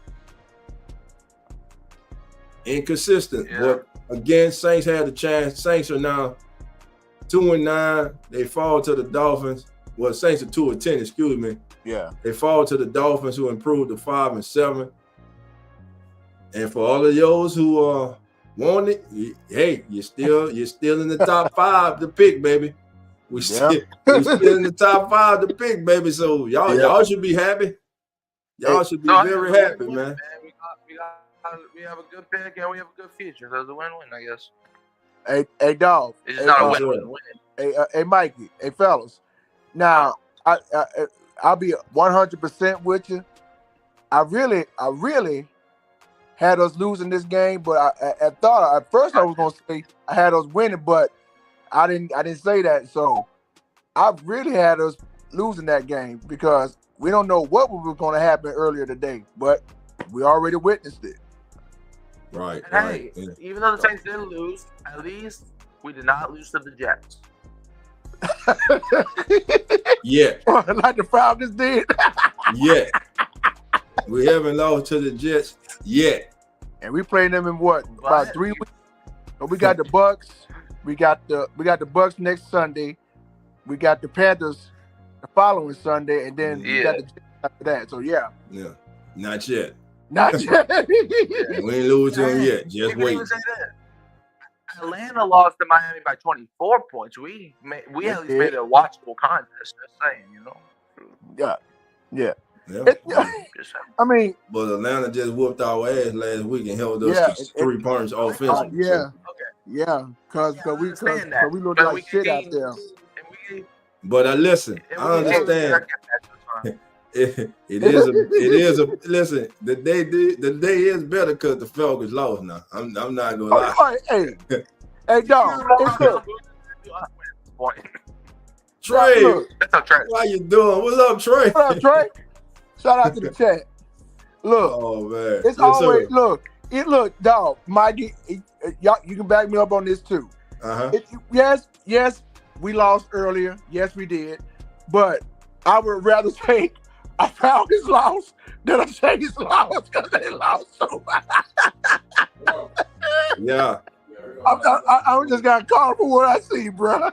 Inconsistent. Yeah. But again, Saints had the chance. Saints are now 2-9. They fall to the Dolphins. Well, Saints are 2-10, excuse me. Yeah. They fall to the Dolphins, who improved to 5-7. And for all of those who want it, hey, you're still in the top 5 to pick, baby. We still in the top 5 to pick, baby. So y'all should be happy. Y'all should be very happy, man. We have a good pick and we have a good future. So it's a win-win, I guess. Hey, dog. It's not a win-win. Hey, Mikey. Hey, fellas. Now, I'll be 100% with you. I really had us losing this game, but at first I was gonna say I had us winning, but I didn't say that. So I really had us losing that game because we don't know what was going to happen earlier today, but we already witnessed it. Right. And hey, even though the Saints didn't lose, at least we did not lose to the Jets. Yeah. Like the Falcons did. Yeah. We haven't lost to the Jets yet. And we playing them in what? About 3 weeks. So we got the Bucks. We got the Bucks next Sunday. We got the Panthers the following Sunday, and then we got the Jets after that. So yeah. Not yet. Not yet. We ain't lose to them yet. Just wait. Atlanta lost to Miami by 24 points. We at least made it a watchable contest. Just saying, you know. Yeah. I mean, but Atlanta just whooped our ass last week and held us to 3 points offensively. Because we looked like shit out there. But listen, I understand. It is a listen. The day is better because the Falcons lost. Now I'm not gonna lie. Hey, dog. Trey, how you doing? What's up, Trey? What up, Trey? Shout out to the chat. Look, oh man, it's always look, dog. Mikey, y'all, you can back me up on this too. Yes, we lost earlier. Yes, we did. But I would rather take a Falcons loss than a Saints loss because they lost so much. Yeah. I just got called for what I see, bro.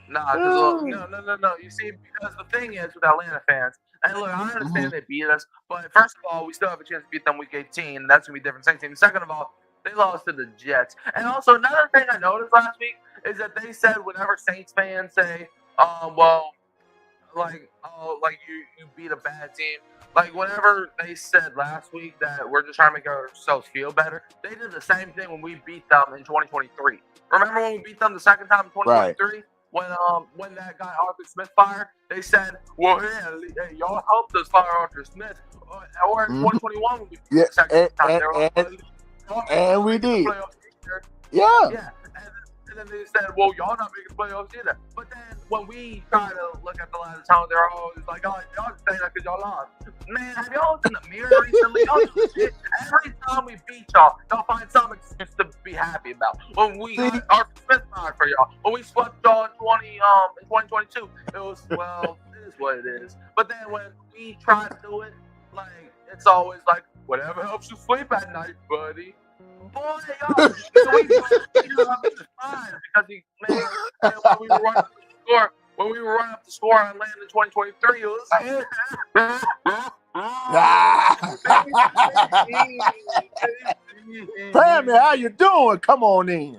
No. You see, because the thing is with Atlanta fans, and look, I understand they beat us, but first of all, we still have a chance to beat them week 18, and that's going to be a different Saints team. Second of all, they lost to the Jets. And also, another thing I noticed last week is that they said whenever Saints fans say, you beat a bad team, like whenever they said last week that we're just trying to make ourselves feel better, they did the same thing when we beat them in 2023. Remember when we beat them the second time in 2023? Right. When that guy Arthur Smith fired, they said, "Well, hey, y'all helped us fire Arthur Smith." Or in 2021, when we beat the second time, and we did. Yeah. And then they said, "Well, y'all not making playoffs either." But then when we try to look at the line of town, they're always like, "Oh, y'all just saying that because y'all lost." Man, have y'all looked in the mirror recently? Y'all do shit. Every time we beat y'all find some excuse to be happy about. When we got Arthur Smith fired for y'all, when we swept y'all in 2022, it was it is what it is. But then when we try to do it, like it's always like whatever helps you sleep at night, buddy. Boy, yo, we it's fine because he man, when we were running up the score, in Atlanta in 2023, it was Family, how you doing? Come on in.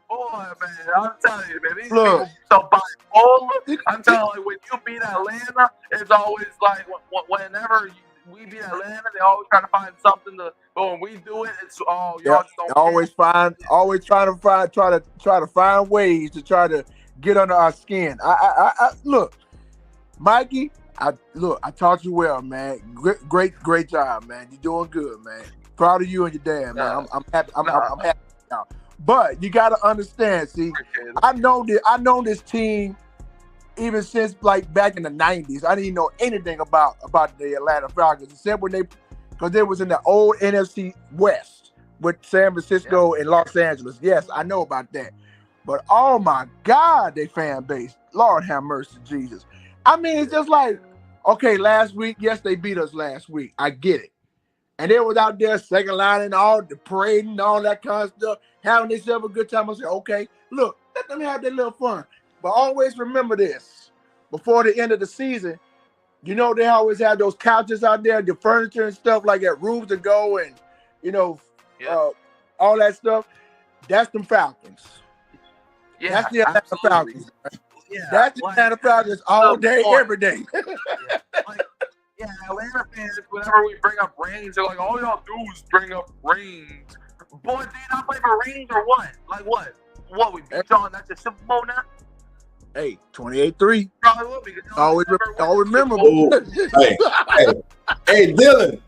Boy, man, I'm telling you, man, these Look. people so bipolar. I'm telling you, when you beat Atlanta, it's always like whenever we beat Atlanta, they always try to find something to. But when we do it, it's y'all just don't always trying to find ways to try to get under our skin. I look, Mikey. I taught you well, man. Great job, man. You're doing good, man. Proud of you and your dad, man. I'm happy. I'm happy now. But you got to understand. See, I know this team even since like back in the 90s. I didn't know anything about the Atlanta Falcons except because they was in the old NFC West with San Francisco and Los Angeles. Yes, I know about that. But oh my God, they fan base. Lord have mercy, Jesus. I mean, it's just like, okay, last week, yes, they beat us last week. I get it. And they was out there second line and all the parading and all that kind of stuff, having themselves a good time. I said, okay, look, let them have their little fun. But always remember this, before the end of the season, you know, they always have those couches out there, the furniture and stuff like that, rooms to go and, you know, all that stuff. That's them Falcons. Yeah, that's the Atlanta absolutely. Falcons. Yeah, that's the Atlanta Falcons all day, every day. Yeah, Atlanta fans, whenever we bring up rings, they're like, all y'all do is bring up rings. Boy, do you not play for rings or what? Like what? What, we beat y'all and that's a Super Bowl now? Hey, 28-3. Probably will be. Always memorable. Hey, Dylan.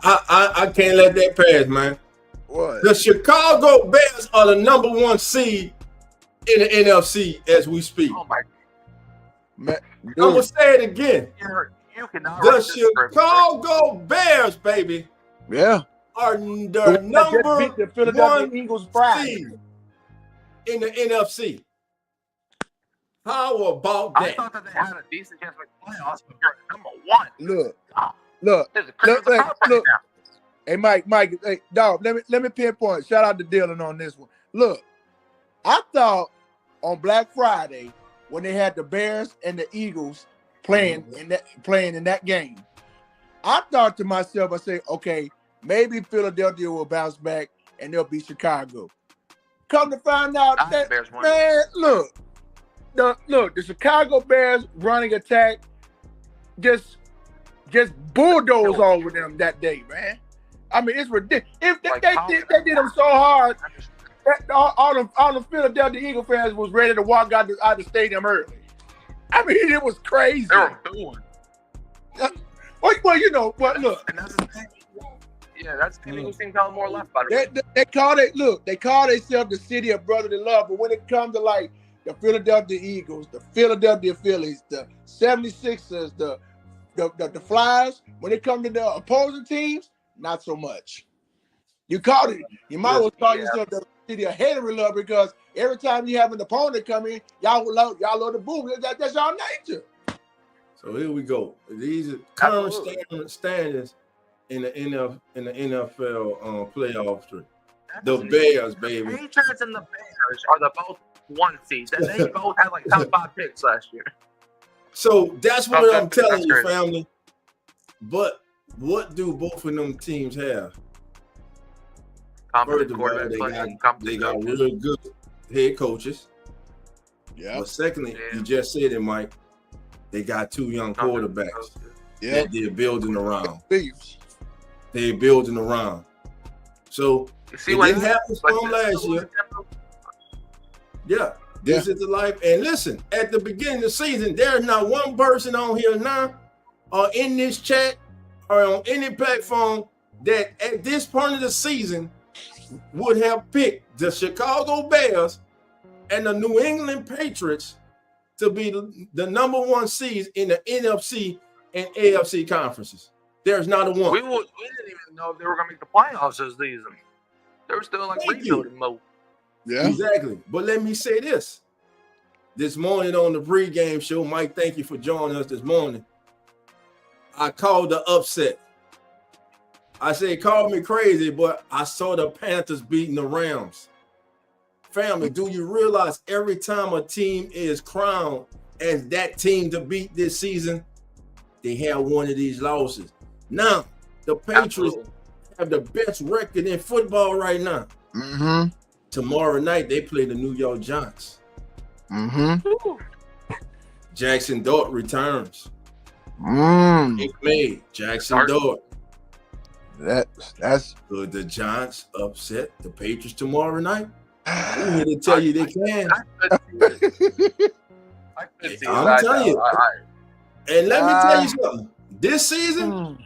I can't let that pass, man. What? The Chicago Bears are the #1 seed in the NFC as we speak. Oh my man. I'm gonna say it again. You cannot the Chicago Bears, baby. Yeah. Are the the Philadelphia #1 Eagles pride seed in the NFC. How about that? I thought that they had a decent chance with playoffs, but you're #1. Look. Hey, Mike, hey, dog, let me pinpoint. Shout out to Dylan on this one. Look, I thought on Black Friday when they had the Bears and the Eagles playing in that game, I thought to myself, I said, okay, maybe Philadelphia will bounce back and they'll beat Chicago. Come to find out that, man, look, the Chicago Bears running attack just bulldoze over them that day, man. I mean, it's ridiculous. If they did them so hard, all the Philadelphia Eagle fans was ready to walk out the stadium early. I mean, it was crazy. They were doing. Well, you know, but look. And that's the thing. Yeah, that's the thing. Who seems to more left by the They call themselves the city of brotherly love, but when it comes to like the Philadelphia Eagles, the Philadelphia Phillies, the 76ers, the Flyers, when it comes to the opposing teams, not so much. You might as well call yourself the city of hatery love because every time you have an opponent come in, y'all love the boo. That's y'all nature. So here we go. These are current standings in the NFL playoff tree. The Bears, baby. The Patriots and the Bears are the both 1 seeds, and they both had like top 5 picks last year. So that's what I'm telling you, family. But what do both of them teams have? First of all, they got really good head coaches. Yeah. But secondly, you just said it, Mike. They got 2 young quarterbacks that they're building around. They're building around. So it didn't happen for them last year. Yeah. This is the life. And listen, at the beginning of the season, there's not one person on here now or in this chat or on any platform that at this point of the season would have picked the Chicago Bears and the New England Patriots to be the #1 seeds in the NFC and AFC conferences. There's not a one. We didn't even know if they were going to make the playoffs this season. They were still like rebuilding mode. Yeah, exactly. But let me say this. This morning on the pregame show, Mike, thank you for joining us this morning. I called the upset. I said, call me crazy, but I saw the Panthers beating the Rams. Family, do you realize every time a team is crowned as that team to beat this season, they have one of these losses? Now, the Patriots have the best record in football right now. Mm-hmm. Tomorrow night, they play the New York Giants. Mm-hmm. Jackson Dart returns. Big May, Jackson Dart. That's Could the Giants upset the Patriots tomorrow night? I'm here to tell you they can. I'm telling you. And let me tell you something. This season,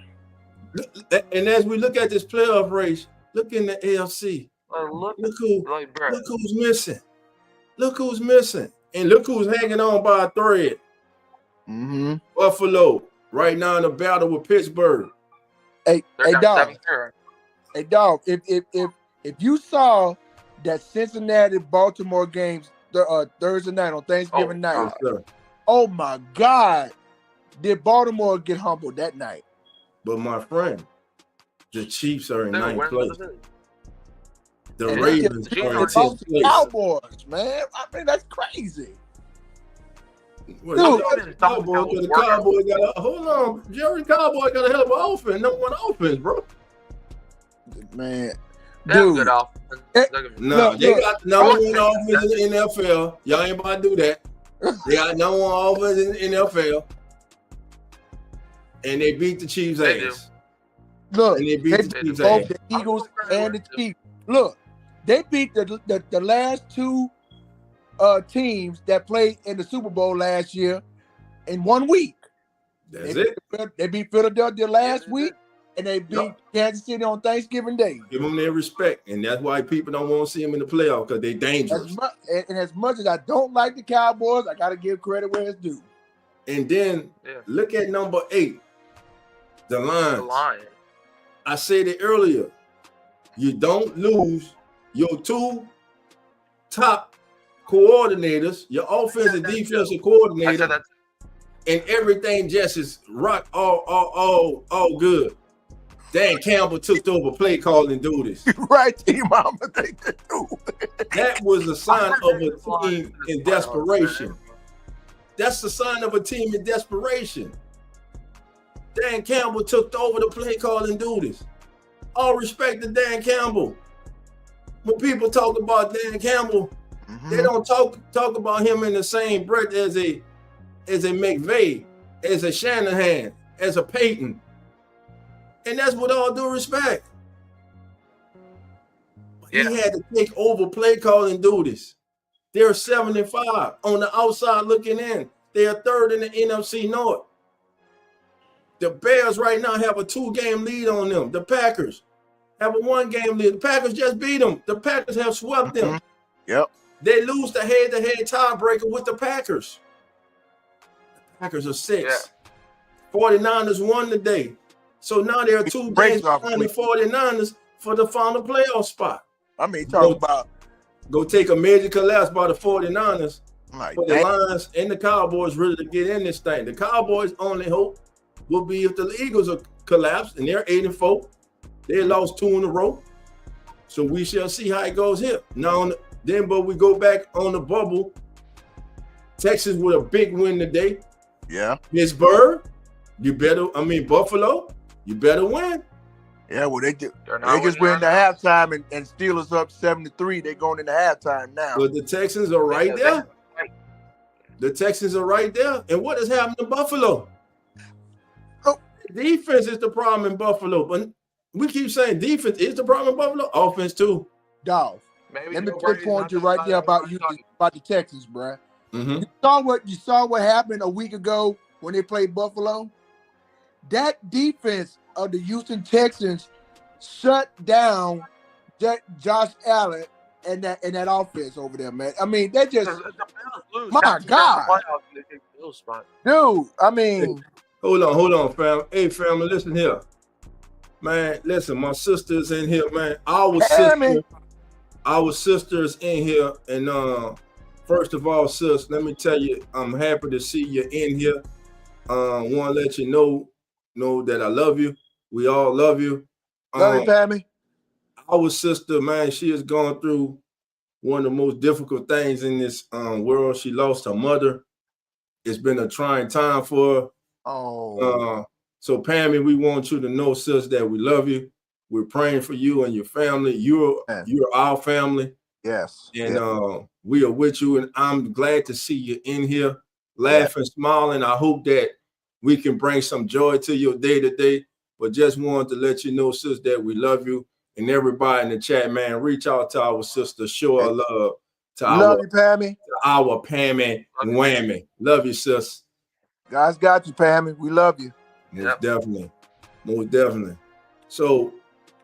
and as we look at this playoff race, look in the AFC. Look who's missing. Look who's missing. And look who's hanging on by a thread. Buffalo, right now in the battle with Pittsburgh. Hey, dog. Hey, dog. If you saw that Cincinnati Baltimore games Thursday night on Thanksgiving night, oh my God, did Baltimore get humbled that night? But my friend, the Chiefs are in ninth place. The And Ravens they are in lost 10th to place. Cowboys, man. I mean, that's crazy. Well, the Cowboys got a hold on. Jerry Cowboy got a hell of an offense. Number one offense, bro. Man, dude. No, they got the number one offense in the NFL. Y'all ain't about to do that. They got number one offense in the NFL. And they beat the Chiefs' ass. Look, and they beat the Chiefs' both ass. the Eagles and the Chiefs. Look, they beat the last two teams that played in the Super Bowl last year in 1 week. They beat Philadelphia last week, and they beat Kansas City on Thanksgiving Day. Give them their respect, and that's why people don't want to see them in the playoffs because they're dangerous. As much as I don't like the Cowboys, I got to give credit where it's due. And then look at number 8, the Lions. I said it earlier. You don't lose your 2 top coordinators, your offensive defensive coordinator, and everything just is rock all good. Dan Campbell took over play calling duties. Right, team mama, they do. That was a sign of a team in desperation. That's the sign of a team in desperation. Dan Campbell took over the play calling duties. All respect to Dan Campbell. When people talk about Dan Campbell, they don't talk about him in the same breath as a McVay, as a Shanahan, as a Peyton. And that's with all due respect. He had to take over play calling duties. They're 7-5 on the outside looking in. They are 3rd in the NFC North. The Bears right now have a 2-game lead on them. The Packers have a 1-game lead. The Packers just beat them. The Packers have swept them. Yep. They lose the head-to-head tiebreaker with the Packers. The Packers are 6. 49ers won today. So now there are 2 games behind the 49ers for the final playoff spot. I mean, talk about go take a major collapse by the 49ers for the Lions and the Cowboys really to get in this thing. The Cowboys' only hope will be if the Eagles are collapsed and they're 8-4. They lost 2 in a row. So we shall see how it goes here. Now, but we go back on the bubble. Texas with a big win today. Yeah. Pittsburgh, Buffalo, you better win. Yeah, well, they just went into halftime and Steelers up 7-3. They're going into halftime now. But the Texans are right there. The Texans are right there. And what has happened to Buffalo? Defense is the problem in Buffalo. But we keep saying defense is the problem in Buffalo. Offense too. Dog. Let me pinpoint you right there about the Texans, bro. You saw what happened a week ago when they played Buffalo. That defense of the Houston Texans shut down Josh Allen and that offense over there, man. I mean, they just my God, dude. I mean, hold on, fam. Hey, family, listen here, man. Listen, my sister's in here, man. Our sisters in here, and first of all, sis, let me tell you, I'm happy to see you in here. Want to let you know know that I love you. We all love you. Love you, Pammy. Our sister, man, she has gone through one of the most difficult things in this world. She lost her mother. It's been a trying time for her. Oh. So Pammy, we want you to know, sis, that we love you. We're praying for you and your family. You're our family. Yes. And we are with you. And I'm glad to see you in here, laughing, smiling. I hope that we can bring some joy to your day to day. But just wanted to let you know, sis, that we love you. And everybody in the chat, man, reach out to our sister, show her love to love you, Pammy. Our Pammy Whammy. Love you, sis. God's got you, Pammy. We love you. Most definitely. Most definitely. So,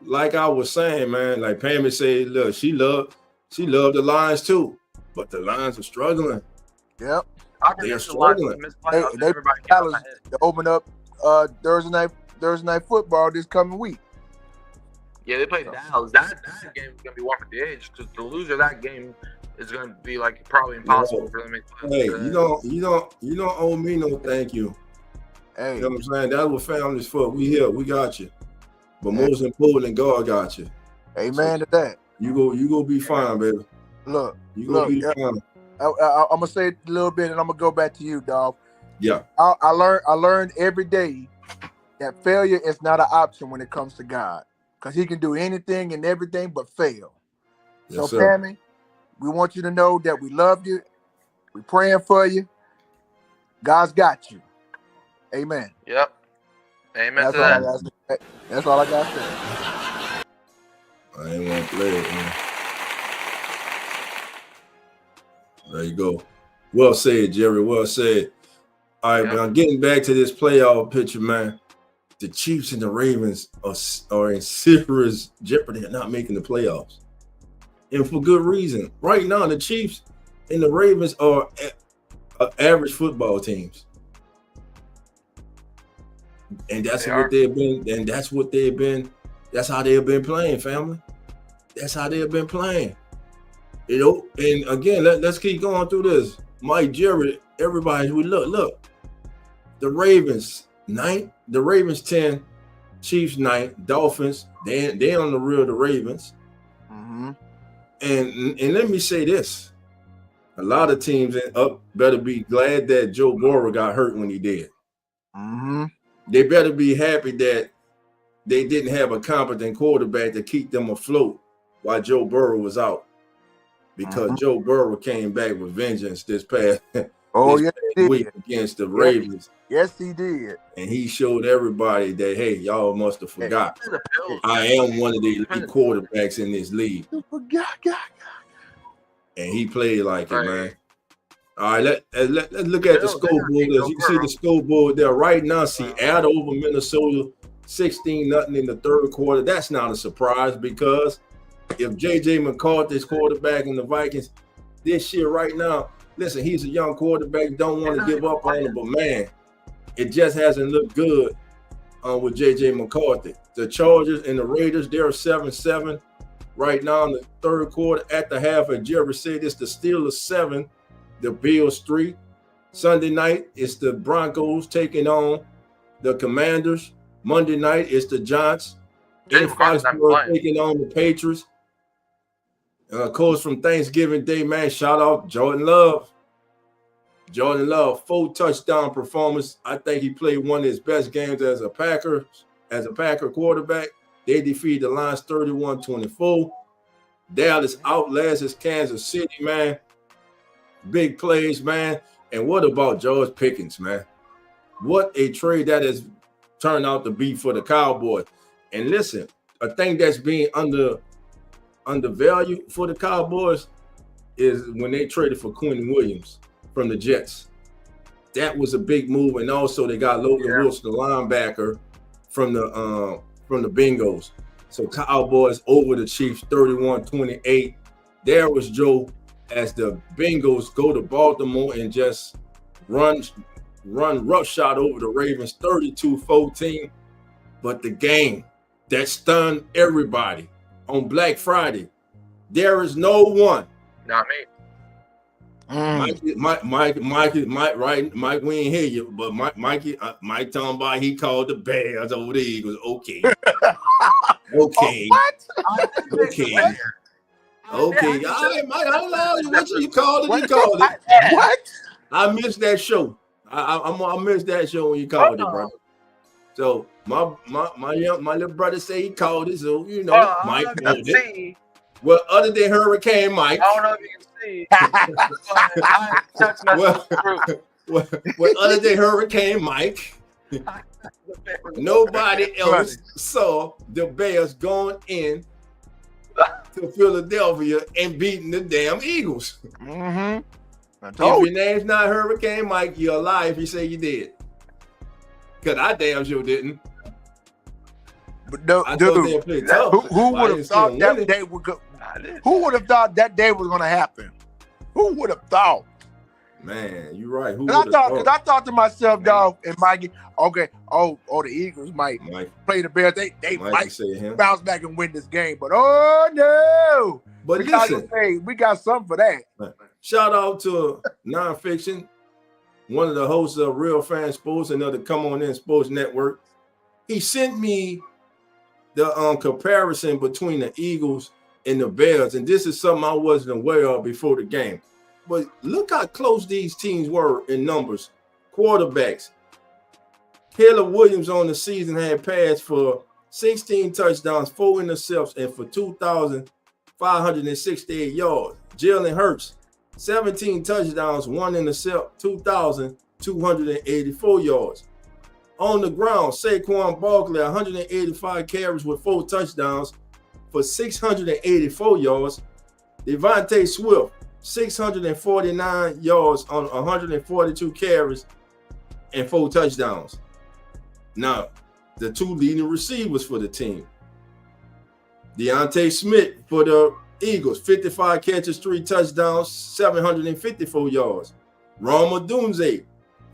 like I was saying, man, like Pammy said, look, she loved the Lions too, but the Lions are struggling. Yep. They're struggling. Hey, they open up Thursday night football this coming week. Yeah, they play Dallas. That game is gonna be one for the age because the loser of that game is gonna be like probably impossible for them to make. Hey, you don't owe me no thank you. Hey, you know what I'm saying? That's what family's for. We here, we got you. But most important, God got you. Amen to that. You go be fine, baby. Look, you go be fine. I'm gonna say it a little bit, and I'm gonna go back to you, dog. Yeah. I learned every day that failure is not an option when it comes to God, because He can do anything and everything but fail. Yes, so, sir. Pammy, we want you to know that we love you. We're praying for you. God's got you. Amen. Yep. Amen That's to that. That's all I got to say. I ain't want to play it, man. There you go. Well said, Jerry. Well said. All right, man. I'm getting back to this playoff picture, man. The Chiefs and the Ravens are in serious jeopardy of not making the playoffs. And for good reason. Right now, the Chiefs and the Ravens are average football teams. And that's what they've been, and that's what they've been, that's how they've been playing, family. That's how they've been playing. You know, and again, let's keep going through this. Mike, Jerry, everybody, we look. The Ravens 9, the Ravens 10, Chiefs 9, Dolphins, they on the real, the Ravens. Mm-hmm. And let me say this. A lot of teams up better be glad that Joe Burrow got hurt when he did. Mm-hmm. They better be happy that they didn't have a competent quarterback to keep them afloat while Joe Burrow was out. Because Joe Burrow came back with vengeance this past week against the Ravens. Yes, he did. And he showed everybody that, hey, y'all must have forgot. I am one of the elite quarterbacks in this league. And he played like it, man. All right, let's look at the scoreboard. As you can see the scoreboard there right now, Seattle over Minnesota, 16-0 in the third quarter. That's not a surprise because if J.J. McCarthy's quarterback in the Vikings this year right now, listen, he's a young quarterback, don't want to give up on him, but man, it just hasn't looked good with J.J. McCarthy. The Chargers and the Raiders, they're 7-7 right now in the third quarter. At the half, as Jerry said, it's the Steelers 7, the Bills 3. Sunday night, it's the Broncos taking on the Commanders. Monday night, it's the Giants in Foxborough taking on the Patriots. And of course, from Thanksgiving Day, man, shout out Jordan Love. Jordan Love, 4 touchdown performance. I think he played one of his best games as a Packer quarterback. They defeated the Lions 31-24. Dallas outlasted Kansas City, man. Big plays, man. And what about George Pickens, man? What a trade that has turned out to be for the Cowboys. And listen, a thing that's being undervalued for the Cowboys is when they traded for Quentin Williams from the Jets. That was a big move. And also they got Logan Wilson, the linebacker from the Bengals. So Cowboys over the Chiefs 31-28. There was Joe as the Bengals go to Baltimore and just run roughshod over the Ravens 32-14. But the game that stunned everybody on Black Friday, there is no one. Not me. Mike, right? Mike, we ain't hear you, but Mike talking about he called the Bears over the Eagles. Okay. Okay. What? Okay. Okay. All right, Mike, I allow you. What you called it? He called it. What? I missed that show. I missed that show when you called it, bro. So my little brother say he called it. So you know, Mike called it. Well, other than Hurricane Mike. I don't know if you can see. well, other than Hurricane Mike, nobody else saw the Bears going in to Philadelphia and beating the damn Eagles. Mm-hmm. If your name's not Hurricane Mike, you're alive if you say you did. Because I damn sure didn't. But no, dude, who would have thought that day would go? Who would have thought that day was going to happen? Who would have thought? Man, you're right. I thought to myself, dog, and Mikey, okay, the Eagles might play the Bears. They might bounce back and win this game. But oh no! But we got something for that. Shout out to Nonfiction, one of the hosts of Real Fan Sports and of the Come On In Sports Network. He sent me the comparison between the Eagles and the Bears, and this is something I wasn't aware of before the game. But look how close these teams were in numbers. Quarterbacks. Caleb Williams on the season had passed for 16 touchdowns, 4 interceptions, and for 2,568 yards. Jalen Hurts, 17 touchdowns, 1 intercept, 2,284 yards. On the ground, Saquon Barkley, 185 carries with 4 touchdowns for 684 yards. Devontae Swift, 649 yards on 142 carries and 4 touchdowns. Now, the 2 leading receivers for the team. Deontay Smith for the Eagles, 55 catches, 3 touchdowns, 754 yards. Rome Odunze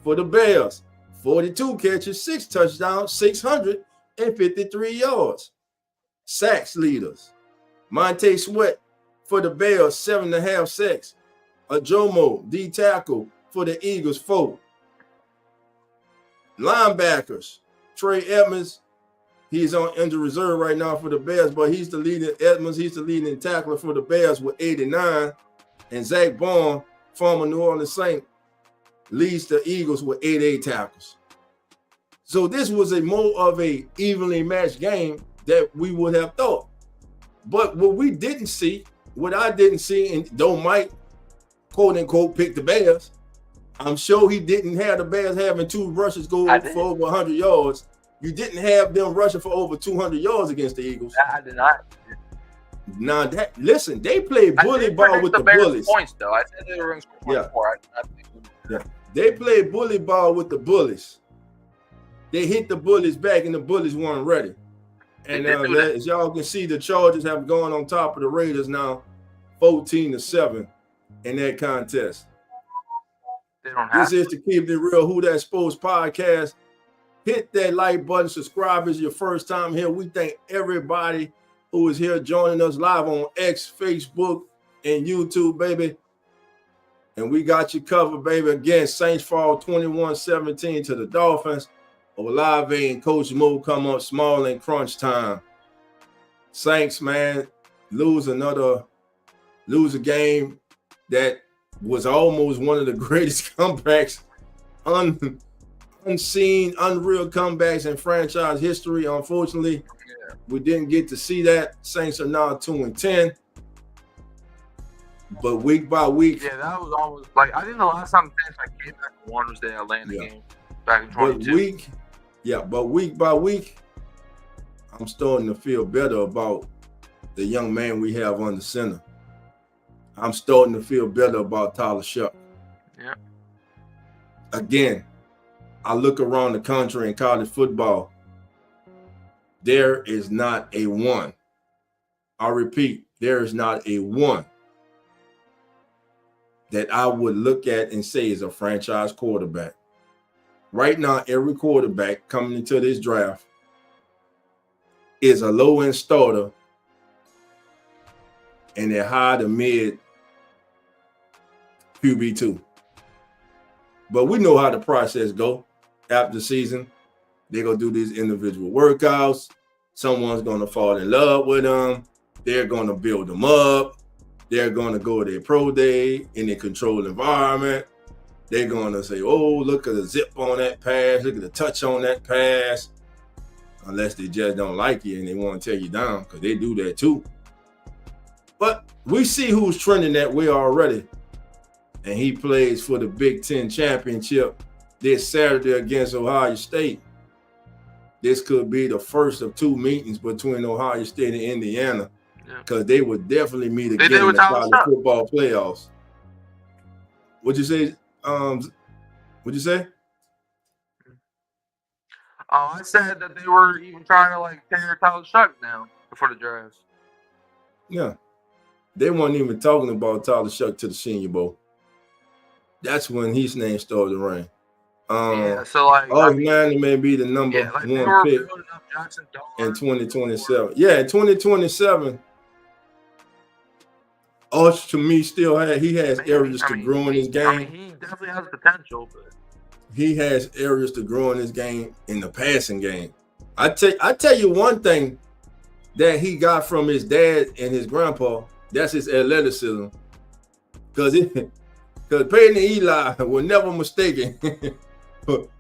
for the Bears, 42 catches, 6 touchdowns, 653 yards. Sacks leaders. Montez Sweat for the Bears, 7.5 sacks. Ajomo, D tackle for the Eagles, 4. Linebackers. Trey Edmonds, he's on injured reserve right now for the Bears, but he's the leading tackler for the Bears with 89. And Zach Bond, former New Orleans Saint, leads the Eagles with 88 tackles. So this was a more of a evenly matched game that we would have thought. But what I didn't see, and though Mike, quote unquote, picked the Bears, I'm sure he didn't have the Bears having 2 rushes go for over 100 yards. You didn't have them rushing for over 200 yards against the Eagles. I did not. Now listen, they played bully ball with the bullies. Points though, I said they were going to score 4. They played bully ball with the bullies. They hit the bullies back, and the bullies weren't ready. And as y'all can see, the Chargers have gone on top of the Raiders now, 14-7 in that contest. This is to Keep It Real Who That Sports podcast. Hit that like button, subscribe if it's your first time here. We thank everybody who is here joining us live on X, Facebook, and YouTube, baby. And we got you covered, baby. Again, Saints fall 21-17 to the Dolphins. Olave and Coach Mo come up small in crunch time. Saints, man, lose a game that was almost one of the greatest comebacks, unseen, unreal comebacks in franchise history. Unfortunately, we didn't get to see that. Saints are now 2-10. But week by week. Yeah, that was almost like, I think the last time the Saints came back and won was the Atlanta game back in 22. But week by week, I'm starting to feel better about the young man we have under center. I'm starting to feel better about Tyler Shuck. Yeah. Again, I look around the country in college football. There is not a one. I repeat, there is not a one that I would look at and say is a franchise quarterback. Right now, every quarterback coming into this draft is a low-end starter, and they're high to mid QB2. But we know how the process go after the season. They're going to do these individual workouts. Someone's going to fall in love with them. They're going to build them up. They're going to go to their pro day in a controlled environment. They're going to say, oh, look at the zip on that pass. Look at the touch on that pass. Unless they just don't like you and they want to tear you down, because they do that too. But we see who's trending that way already. And he plays for the Big Ten championship this Saturday against Ohio State. This could be the first of 2 meetings between Ohio State and Indiana, because they would definitely meet again in the college football playoffs. What'd you say? What'd you say? Oh, I said that they were even trying to like tear Tyler Shuck down before the draft. Yeah. They weren't even talking about Tyler Shuck to the Senior Bowl. That's when his name started to ring. Yeah, so like Manning may be the number one pick in 2027. Yeah, in 2027. Arch to me still has areas to grow in his game. I mean, he definitely has potential, but he has areas to grow in his game in the passing game. I tell you one thing that he got from his dad and his grandpa. That's his athleticism. Because Peyton and Eli were never mistaken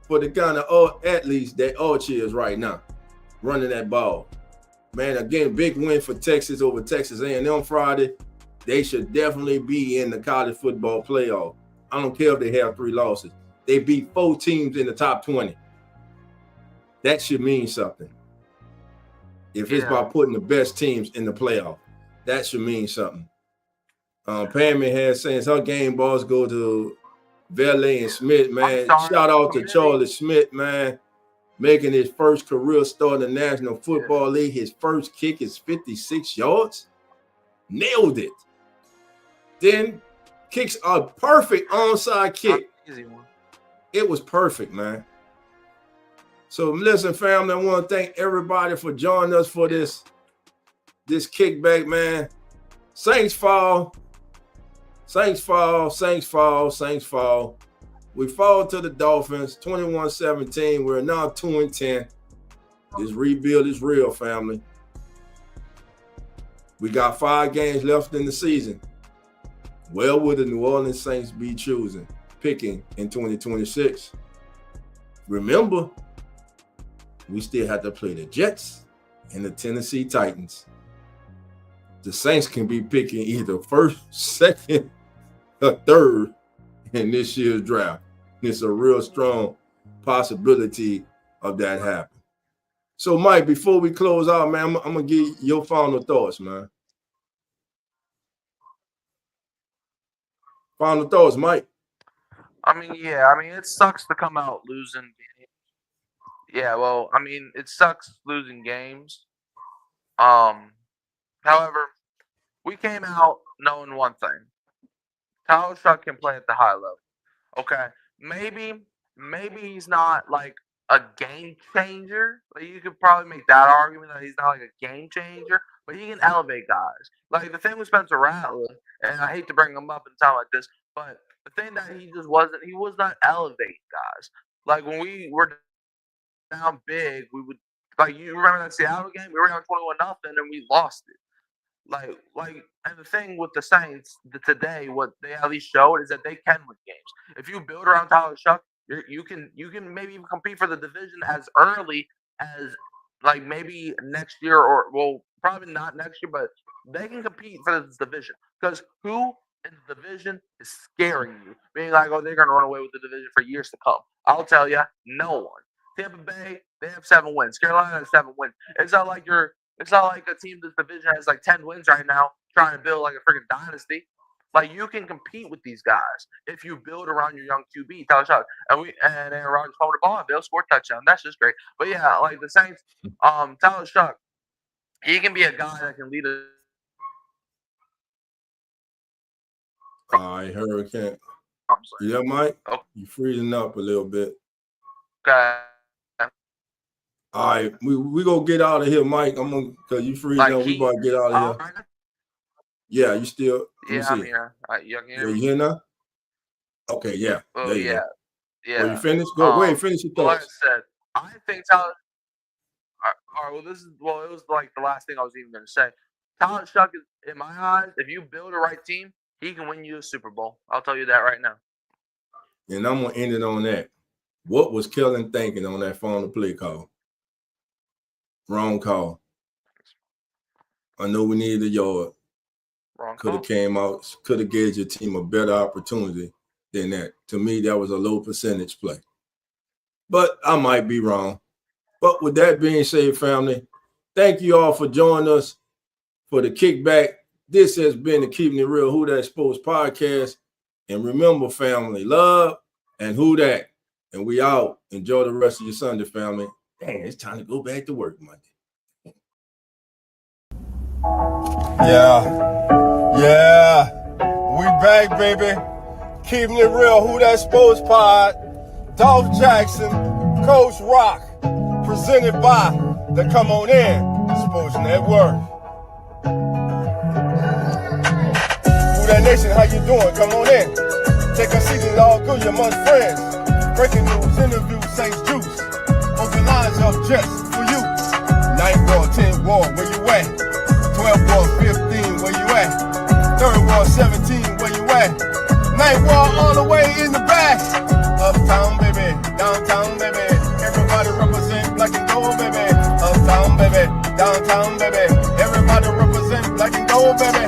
for the kind of athletes that Arch is right now, running that ball. Man, again, big win for Texas over Texas A&M Friday. They should definitely be in the college football playoff. I don't care if they have 3 losses. They beat 4 teams in the top 20. That should mean something. If it's about putting the best teams in the playoff, that should mean something. Pammy has saying her game balls go to Valet and Smith, man. Shout out to Charlie Smith, man, making his first career start in the National Football League. His first kick is 56 yards. Nailed it. Then kicks a perfect onside kick. Easy one. It was perfect, man. So listen, family, I want to thank everybody for joining us for this kickback, man. Saints fall. Saints fall. Saints fall. Saints fall. We fall to the Dolphins 21-17. We're now 2-10. This rebuild is real, family. We got 5 games left in the season. Well, would the New Orleans Saints be picking in 2026? Remember, we still have to play the Jets and the Tennessee Titans. The Saints can be picking either first, second, or third in this year's draft. It's a real strong possibility of that happening. So, Mike, before we close out, man, I'm going to give your final thoughts, man. Final thoughts, Mike. I mean, it sucks to come out losing games. Yeah, well, I mean, it sucks losing games. However, we came out knowing one thing. Tyler Shuck can play at the high level. Okay. Maybe he's not like a game changer. Like, you could probably make that argument that he's not like a game changer, but he can elevate guys. Like the thing with Spencer Rattler, and I hate to bring him up in a time like this, but the thing that he was not elevating guys. Like when we were down big, we would, like, you remember that Seattle game? We were down 21-0 and we lost it. Like, and the thing with the Saints today, what they at least showed is that they can win games. If you build around Tyler Shuck, you can maybe even compete for the division as early as like maybe next year, or well, probably not next year, but they can compete for this division. Because who in the division is scaring you, being like, oh, they're gonna run away with the division for years to come? I'll tell you, no one. Tampa Bay, they have 7 wins. Carolina has 7 wins. It's not like a team this division has like 10 wins right now trying to build like a freaking dynasty. Like, you can compete with these guys if you build around your young QB, Tyler Shuck. And Aaron Rodgers fumbled the ball and they'll score a touchdown. That's just great. But yeah, like the Saints, Tyler Shuck, he can be a guy that can lead a. All right, Hurricane. Yeah, Mike? Okay. You freezing up a little bit. Okay. All right, we gonna get out of here, Mike. Cause you freezing up. We about to get out of here. Yeah, you still? Yeah, I'm here. You here now? Okay, yeah. Well, There you yeah, go. yeah. Well, you finished? Go ahead, finish your Like I thoughts. said, I think Tyler. All right, well, it was like the last thing I was even going to say. Tyler Shuck is, in my eyes, if you build the right team, he can win you a Super Bowl. I'll tell you that right now. And I'm going to end it on that. What was Kellen thinking on that final play call? Wrong call. I know we needed a yard. Could have came out, could have gave your team a better opportunity than that. To me, that was a low percentage play. But I might be wrong. But with that being said, family, thank you all for joining us for the kickback. This has been the Keeping It Real Who That Sports podcast. And remember, family, love and who that. And we out. Enjoy the rest of your Sunday, family. Dang, it's time to go back to work Monday. Yeah, we back, baby. Keeping it real, Who That Sports Pod. Dolph Jackson, Coach Rock, presented by the Come On In Sports Network. Who That Nation, how you doing? Come on in. Take a seat, it's all good, you're amongst friends. Breaking news, interviews, Saints Juice. Open lines up just for you. 9 War, 10 War, where you at? 12 War, 15, where you at? 3rd War, 17, where you at? 9th War, all the way in the back. Uptown, baby, downtown, baby. Everybody represent black and gold, baby. Uptown, baby, downtown, baby. Everybody represent black and gold, baby.